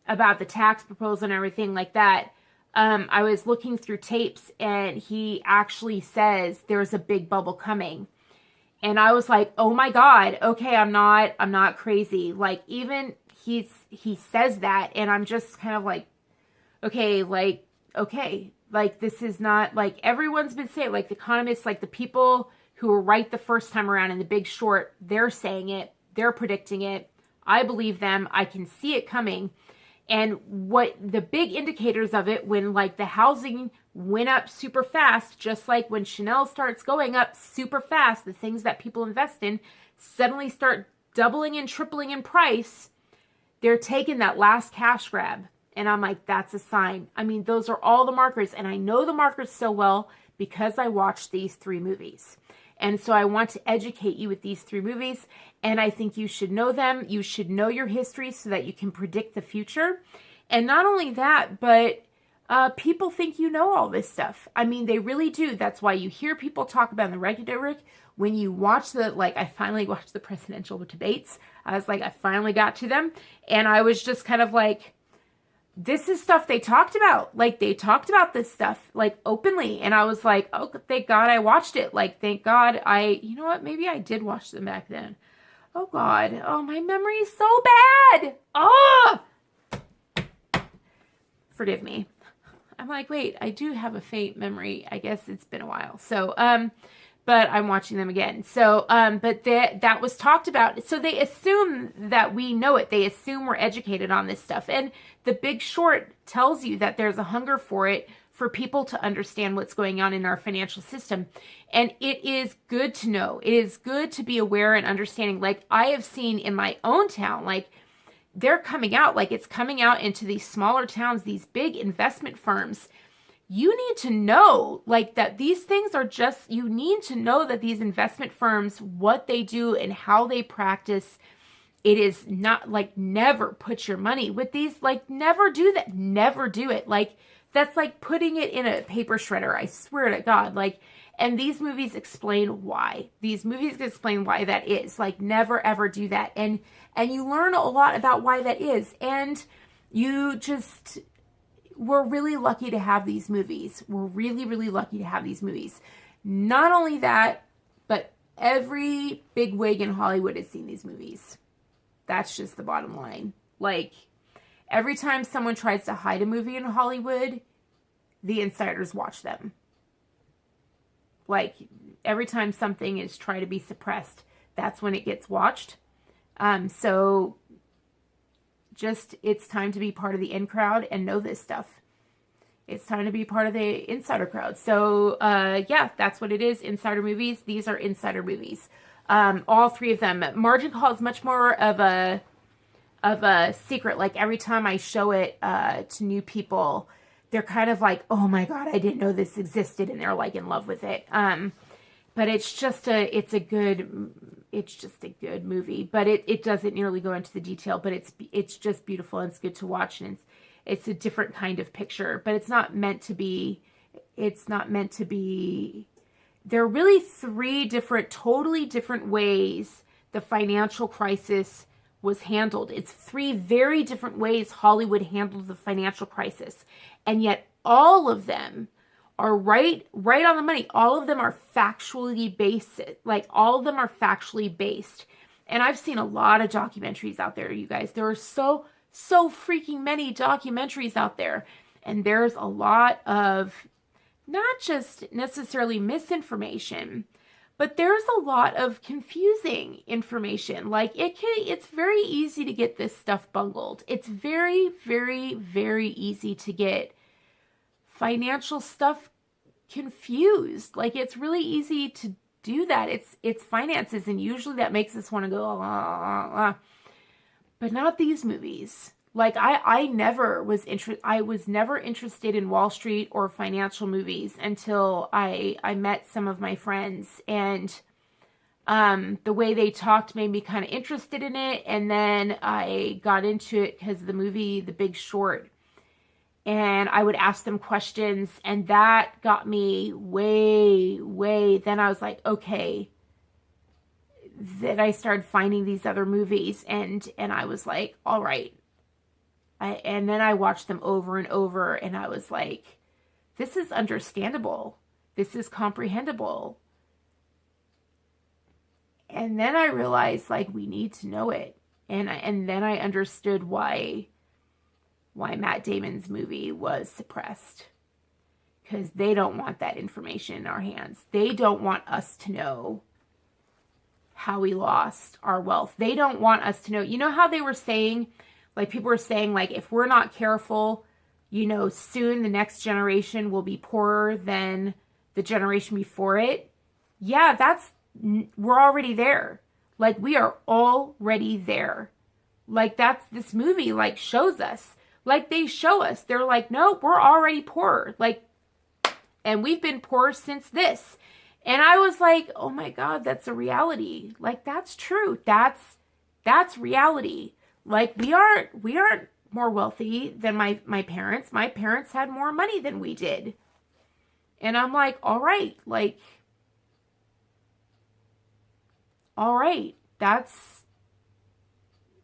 S1: about the tax proposal and everything like that, I was looking through tapes and he actually says there's a big bubble coming. And I was like, "Oh my God, okay, I'm not crazy." Like even he says that, and I'm just kind of like, okay, this is not like everyone's been saying, like the economists, like the people who were right the first time around in The Big Short, they're saying it, they're predicting it. I believe them. I can see it coming. And what the big indicators of it, when like the housing went up super fast, just like when Chanel starts going up super fast, the things that people invest in suddenly start doubling and tripling in price. They're taking that last cash grab. And I'm like, that's a sign. I mean, those are all the markers. And I know the markers so well because I watched these 3 movies. And so I want to educate you with these 3 movies. And I think you should know them. You should know your history so that you can predict the future. And not only that, but people think you know all this stuff. I mean, they really do. That's why you hear people talk about in the rhetoric. When you watch I finally watched the presidential debates. I was like, I finally got to them. And I was just kind of like, this is stuff they talked about. Like, they talked about this stuff, like, openly. And I was like, oh, thank God I watched it. Like, thank God you know what? Maybe I did watch them back then. Oh, God. Oh, my memory is so bad. Oh! Forgive me. I'm like, wait, I do have a faint memory. I guess it's been a while. So, but I'm watching them again. So, but that was talked about. So they assume that we know it. They assume we're educated on this stuff. And The Big Short tells you that there's a hunger for it, for people to understand what's going on in our financial system. And it is good to know. It is good to be aware and understanding. Like I have seen in my own town, like they're coming out, like it's coming out into these smaller towns, these big investment firms. You need to know like that these things are just, you need to know that these investment firms, what they do and how they practice. It is not like, never put your money with these, like never do that. Never do it. Like that's like putting it in a paper shredder. I swear to God. Like, and these movies explain why. These movies explain why that is. Like never ever do that. And you learn a lot about why that is. And you just, we're really lucky to have these movies. We're really, really lucky to have these movies. Not only that, but every big wig in Hollywood has seen these movies. That's just the bottom line. Like, every time someone tries to hide a movie in Hollywood, the insiders watch them. Like, every time something is trying to be suppressed, that's when it gets watched. So just, it's time to be part of the in crowd and know this stuff. It's time to be part of the insider crowd. So, yeah, that's what it is. Insider movies. These are insider movies. All three of them. Margin Call is much more of a secret. Like, every time I show it to new people, they're kind of like, oh my God, I didn't know this existed. And they're like in love with it. But it's just a good movie. But it doesn't nearly go into the detail, but it's just beautiful and it's good to watch. And it's a different kind of picture, but it's not meant to be, there are really three totally different ways the financial crisis was handled. It's three very different ways Hollywood handled the financial crisis. And yet all of them are right on the money. All of them are factually based. Like, all of them are factually based. And I've seen a lot of documentaries out there, you guys. There are so freaking many documentaries out there. And there's a lot of not just necessarily misinformation, but there's a lot of confusing information. Like, it's very easy to get this stuff bungled. It's very, very, very easy to get financial stuff confused. Like, it's really easy to do that. It's finances, and usually that makes us want to go, but not these movies. Like, I was never interested in Wall Street or financial movies until I met some of my friends, and the way they talked made me kind of interested in it. And then I got into it because of the movie The Big Short, and I would ask them questions, and that got me way. Then I was like, okay. Then I started finding these other movies, and I was like, all right. And then I watched them over and over, and I was like, this is understandable. This is comprehensible. And then I realized, like, we need to know it. And then I understood why Matt Damon's movie was suppressed. Because they don't want that information in our hands. They don't want us to know how we lost our wealth. They don't want us to know. You know how they were saying, like, people were saying, like, if we're not careful, you know, soon the next generation will be poorer than the generation before it. Yeah, we're already there. Like, we are already there. Like, this movie, like, shows us. Like, they show us. They're like, no, we're already poorer. Like, and we've been poor since this. And I was like, oh my God, that's a reality. Like, that's true. That's reality. Like, we aren't more wealthy than my parents. My parents had more money than we did. And I'm like, all right,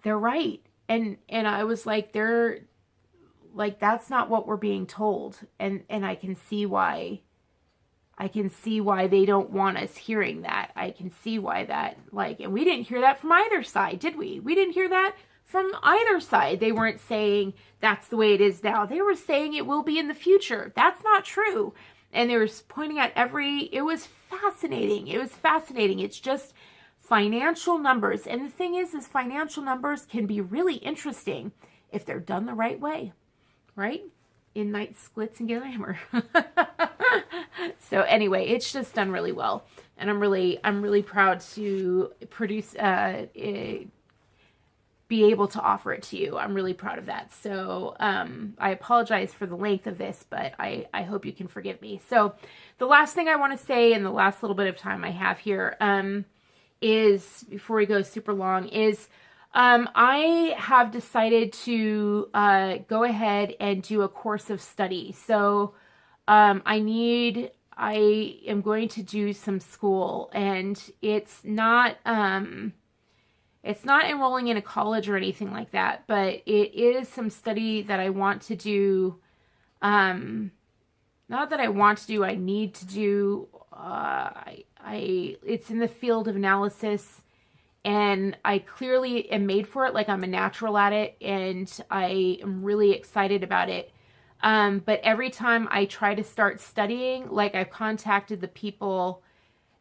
S1: they're right. And I was like, that's not what we're being told. And I can see why they don't want us hearing that. I can see why that, like, and we didn't hear that from either side, did we? We didn't hear that from either side. They weren't saying that's the way it is now. They were saying it will be in the future. That's not true. And they were pointing at it was fascinating. It was fascinating. It's just financial numbers. And the thing is financial numbers can be really interesting if they're done the right way, right? In NYX Glitz and Glamour. So anyway, it's just done really well. And I'm really proud to produce, be able to offer it to you. I'm really proud of that. So I apologize for the length of this, but I hope you can forgive me. So the last thing I want to say in the last little bit of time I have here is, before we go super long, is I have decided to go ahead and do a course of study. So I am going to do some school, and it's not enrolling in a college or anything like that, but it is some study that I want to do not that I want to do, I need to do. It's in the field of analysis, and I clearly am made for it. Like, I'm a natural at it, and I am really excited about it. But every time I try to start studying, like, I've contacted the people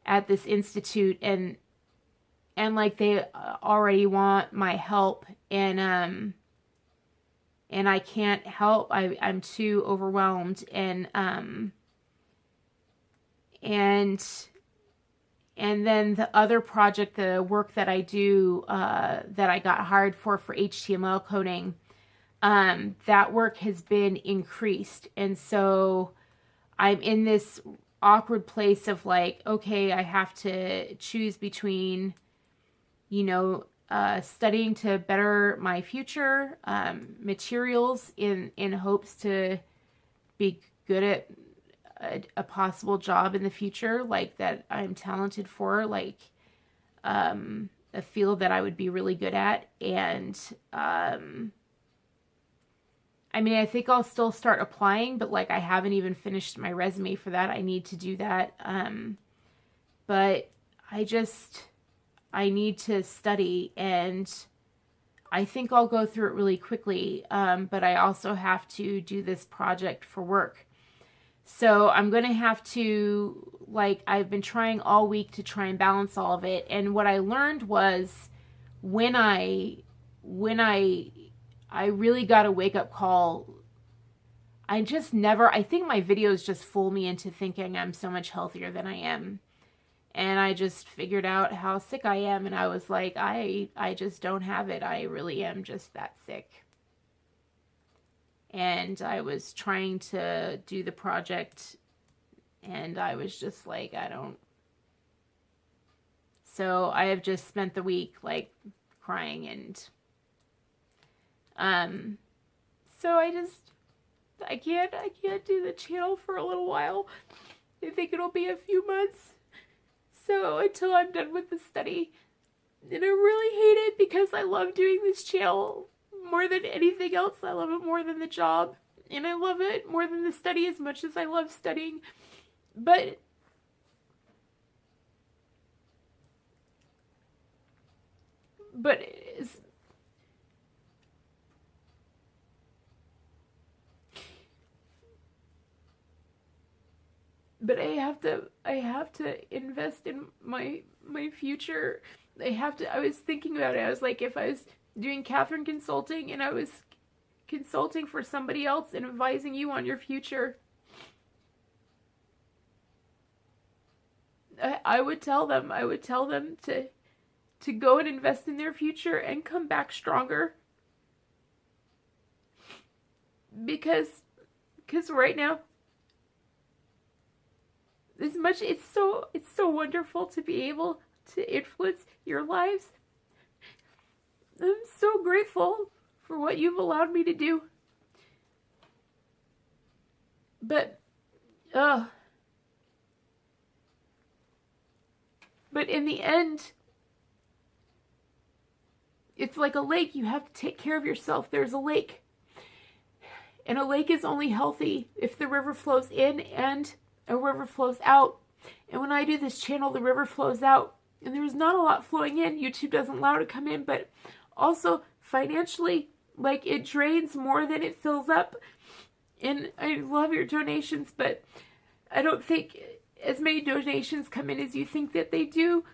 S1: at this institute, and like, they already want my help, and I can't help. I'm too overwhelmed, and then the other project, the work that I do, that I got hired for HTML coding, that work has been increased. And so I'm in this awkward place of like, okay, I have to choose between, studying to better my future, materials in hopes to be good at a possible job in the future, like that I'm talented for, like a field that I would be really good at. And I mean, I think I'll still start applying, but like I haven't even finished my resume for that. I need to do that. But I need to study, and I think I'll go through it really quickly. But I also have to do this project for work. So I'm going to have to, like, I've been trying all week to try and balance all of it. And what I learned was when I really got a wake-up call, I think my videos just fool me into thinking I'm so much healthier than I am. And I just figured out how sick I am, and I was like, I just don't have it. I really am just that sick. And I was trying to do the project, and I was just like, So I have just spent the week, like, crying, and so I can't do the channel for a little while. I think it'll be a few months. So until I'm done with the study. And I really hate it because I love doing this channel more than anything else. I love it more than the job. And I love it more than the study as much as I love studying. But I have to invest in my future. I was thinking about it. I was like, if I was doing Katherine consulting and I was consulting for somebody else and advising you on your future, I would tell them to go and invest in their future and come back stronger. Because right now, as much it's so wonderful to be able to influence your lives. I'm so grateful for what you've allowed me to do. But in the end, it's like a lake. You have to take care of yourself. There's a lake. And a lake is only healthy if the river flows in and a river flows out. And when I do this channel, the river flows out. And there's not a lot flowing in. YouTube doesn't allow it to come in. But also financially, like, it drains more than it fills up. And I love your donations, but I don't think as many donations come in as you think that they do.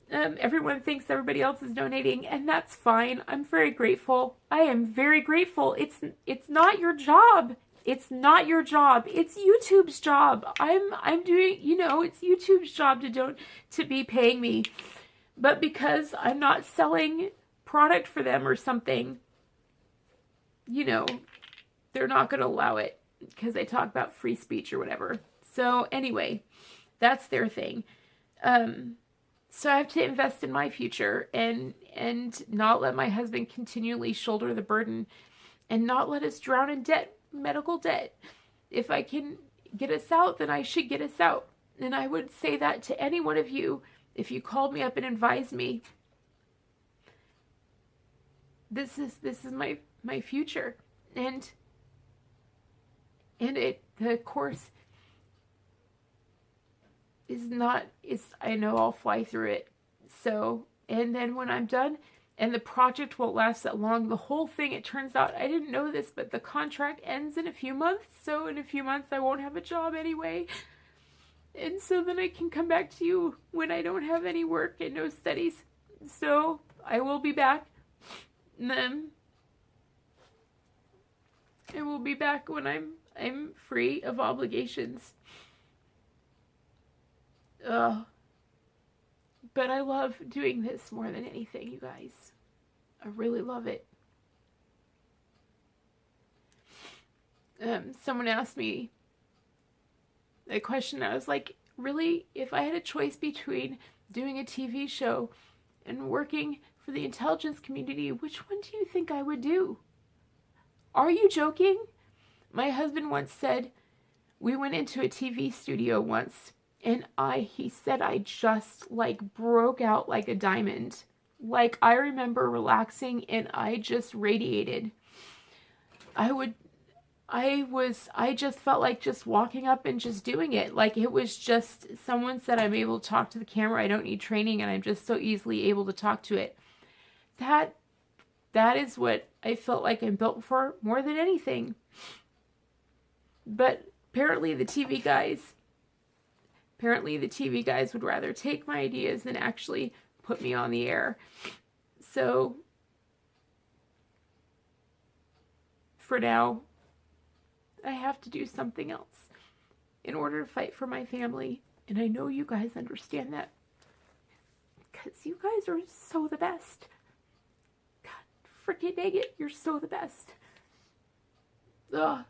S1: Everyone thinks everybody else is donating, and that's fine. I'm very grateful. I am very grateful. It's not your job. It's not your job. It's YouTube's job. I'm doing, it's YouTube's job to be paying me. But because I'm not selling product for them or something, they're not going to allow it because they talk about free speech or whatever. So anyway, that's their thing. So I have to invest in my future and not let my husband continually shoulder the burden and not let us drown in debt, medical debt. If I can get us out, then I should get us out. And I would say that to any one of you if you called me up and advised me. This is my future. And And the course I know I'll fly through it. So, and then when I'm done, and the project won't last that long, the whole thing, it turns out, I didn't know this, but the contract ends in a few months. So in a few months, I won't have a job anyway. And so then I can come back to you when I don't have any work and no studies. So I will be back. And then I will be back when I'm free of obligations. But I love doing this more than anything, you guys. I really love it. Someone asked me a question. I was like, really, if I had a choice between doing a TV show and working for the intelligence community, which one do you think I would do? Are you joking? My husband once said, we went into a TV studio once, and he said I just like broke out like a diamond. Like, I remember relaxing and I just radiated. I just felt like just walking up and just doing it. Like, it was just, someone said I'm able to talk to the camera. I don't need training, and I'm just so easily able to talk to it. That is what I felt like I'm built for more than anything. But apparently the TV guys would rather take my ideas than actually put me on the air. So for now, I have to do something else in order to fight for my family. And I know you guys understand that, because you guys are so the best. God freaking dang it, you're so the best. Ugh.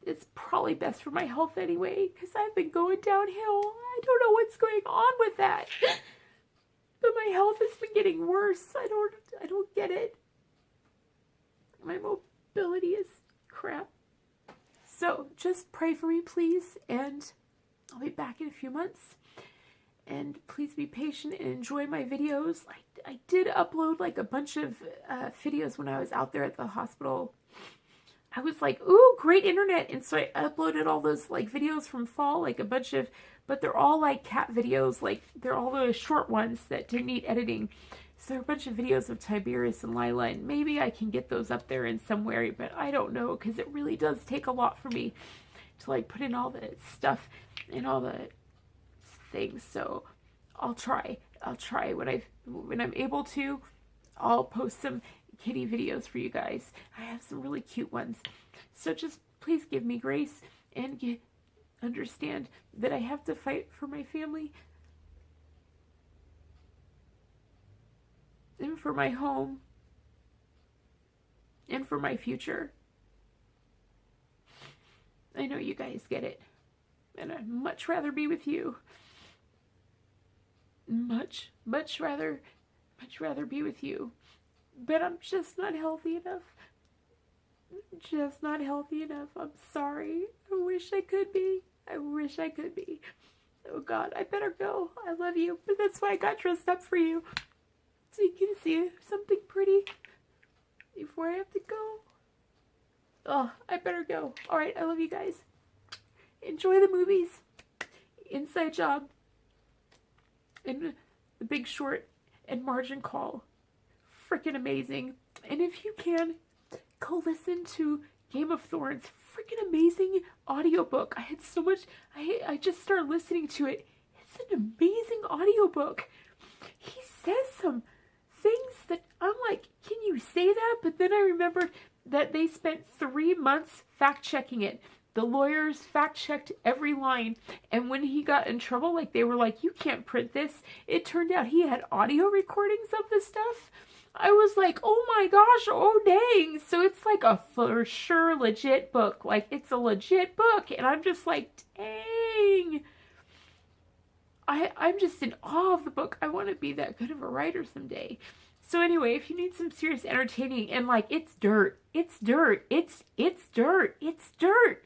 S1: It's probably best for my health anyway, because I've been going downhill. I don't know what's going on with that. But my health has been getting worse. I don't get it. My mobility is crap. So just pray for me, please, and I'll be back in a few months. And please be patient and enjoy my videos. I did upload like a bunch of videos when I was out there at the hospital. I was like, ooh, great internet. And so I uploaded all those like videos from Flaw, like a bunch of, but they're all like cat videos. Like, they're all the short ones that didn't need editing. So there are a bunch of videos of Tiberius and Lila, and maybe I can get those up there in somewhere, but I don't know, because it really does take a lot for me to like put in all the stuff and all the things. So I'll try when I'm able to. I'll post some kitty videos for you guys. I have some really cute ones. So just please give me grace and understand that I have to fight for my family and for my home and for my future. I know you guys get it, and I'd much rather be with you. Much rather be with you. But I'm just not healthy enough. Just not healthy enough. I'm sorry. I wish I could be. Oh God, I better go. I love you. But that's why I got dressed up for you. So you can see something pretty before I have to go. Oh, I better go. Alright, I love you guys. Enjoy the movies. Inside Job. And The Big Short and Margin Call. Freaking amazing. And if you can, go listen to Game of Thrones. Freaking amazing audiobook. I had so much, I just started listening to it. It's an amazing audiobook. He says some things that I'm like, can you say that? But then I remembered that they spent 3 months fact-checking it. The lawyers fact-checked every line. And when he got in trouble, like, they were like, you can't print this. It turned out he had audio recordings of the stuff. I was like, oh my gosh, oh dang. So it's like a for sure legit book. Like, it's a legit book. And I'm just like, dang. I'm just in awe of the book. I want to be that good of a writer someday. So anyway, if you need some serious entertaining, and like, it's dirt. It's dirt. It's dirt. It's dirt.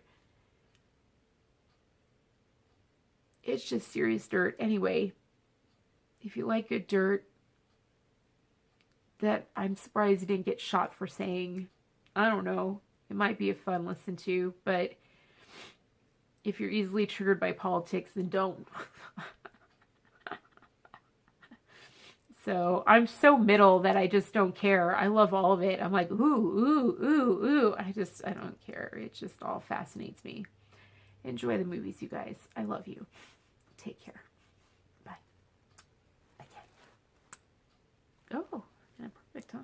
S1: It's just serious dirt. Anyway, if you like good dirt, that I'm surprised he didn't get shot for saying, I don't know, It might be a fun listen to, but if you're easily triggered by politics, then don't. So I'm so middle that I just don't care. I love all of it. I'm like, ooh, ooh, ooh, ooh. I don't care. It just all fascinates me. Enjoy the movies, you guys. I love you. Take care. Bye. Again. Oh, yeah, perfect, huh?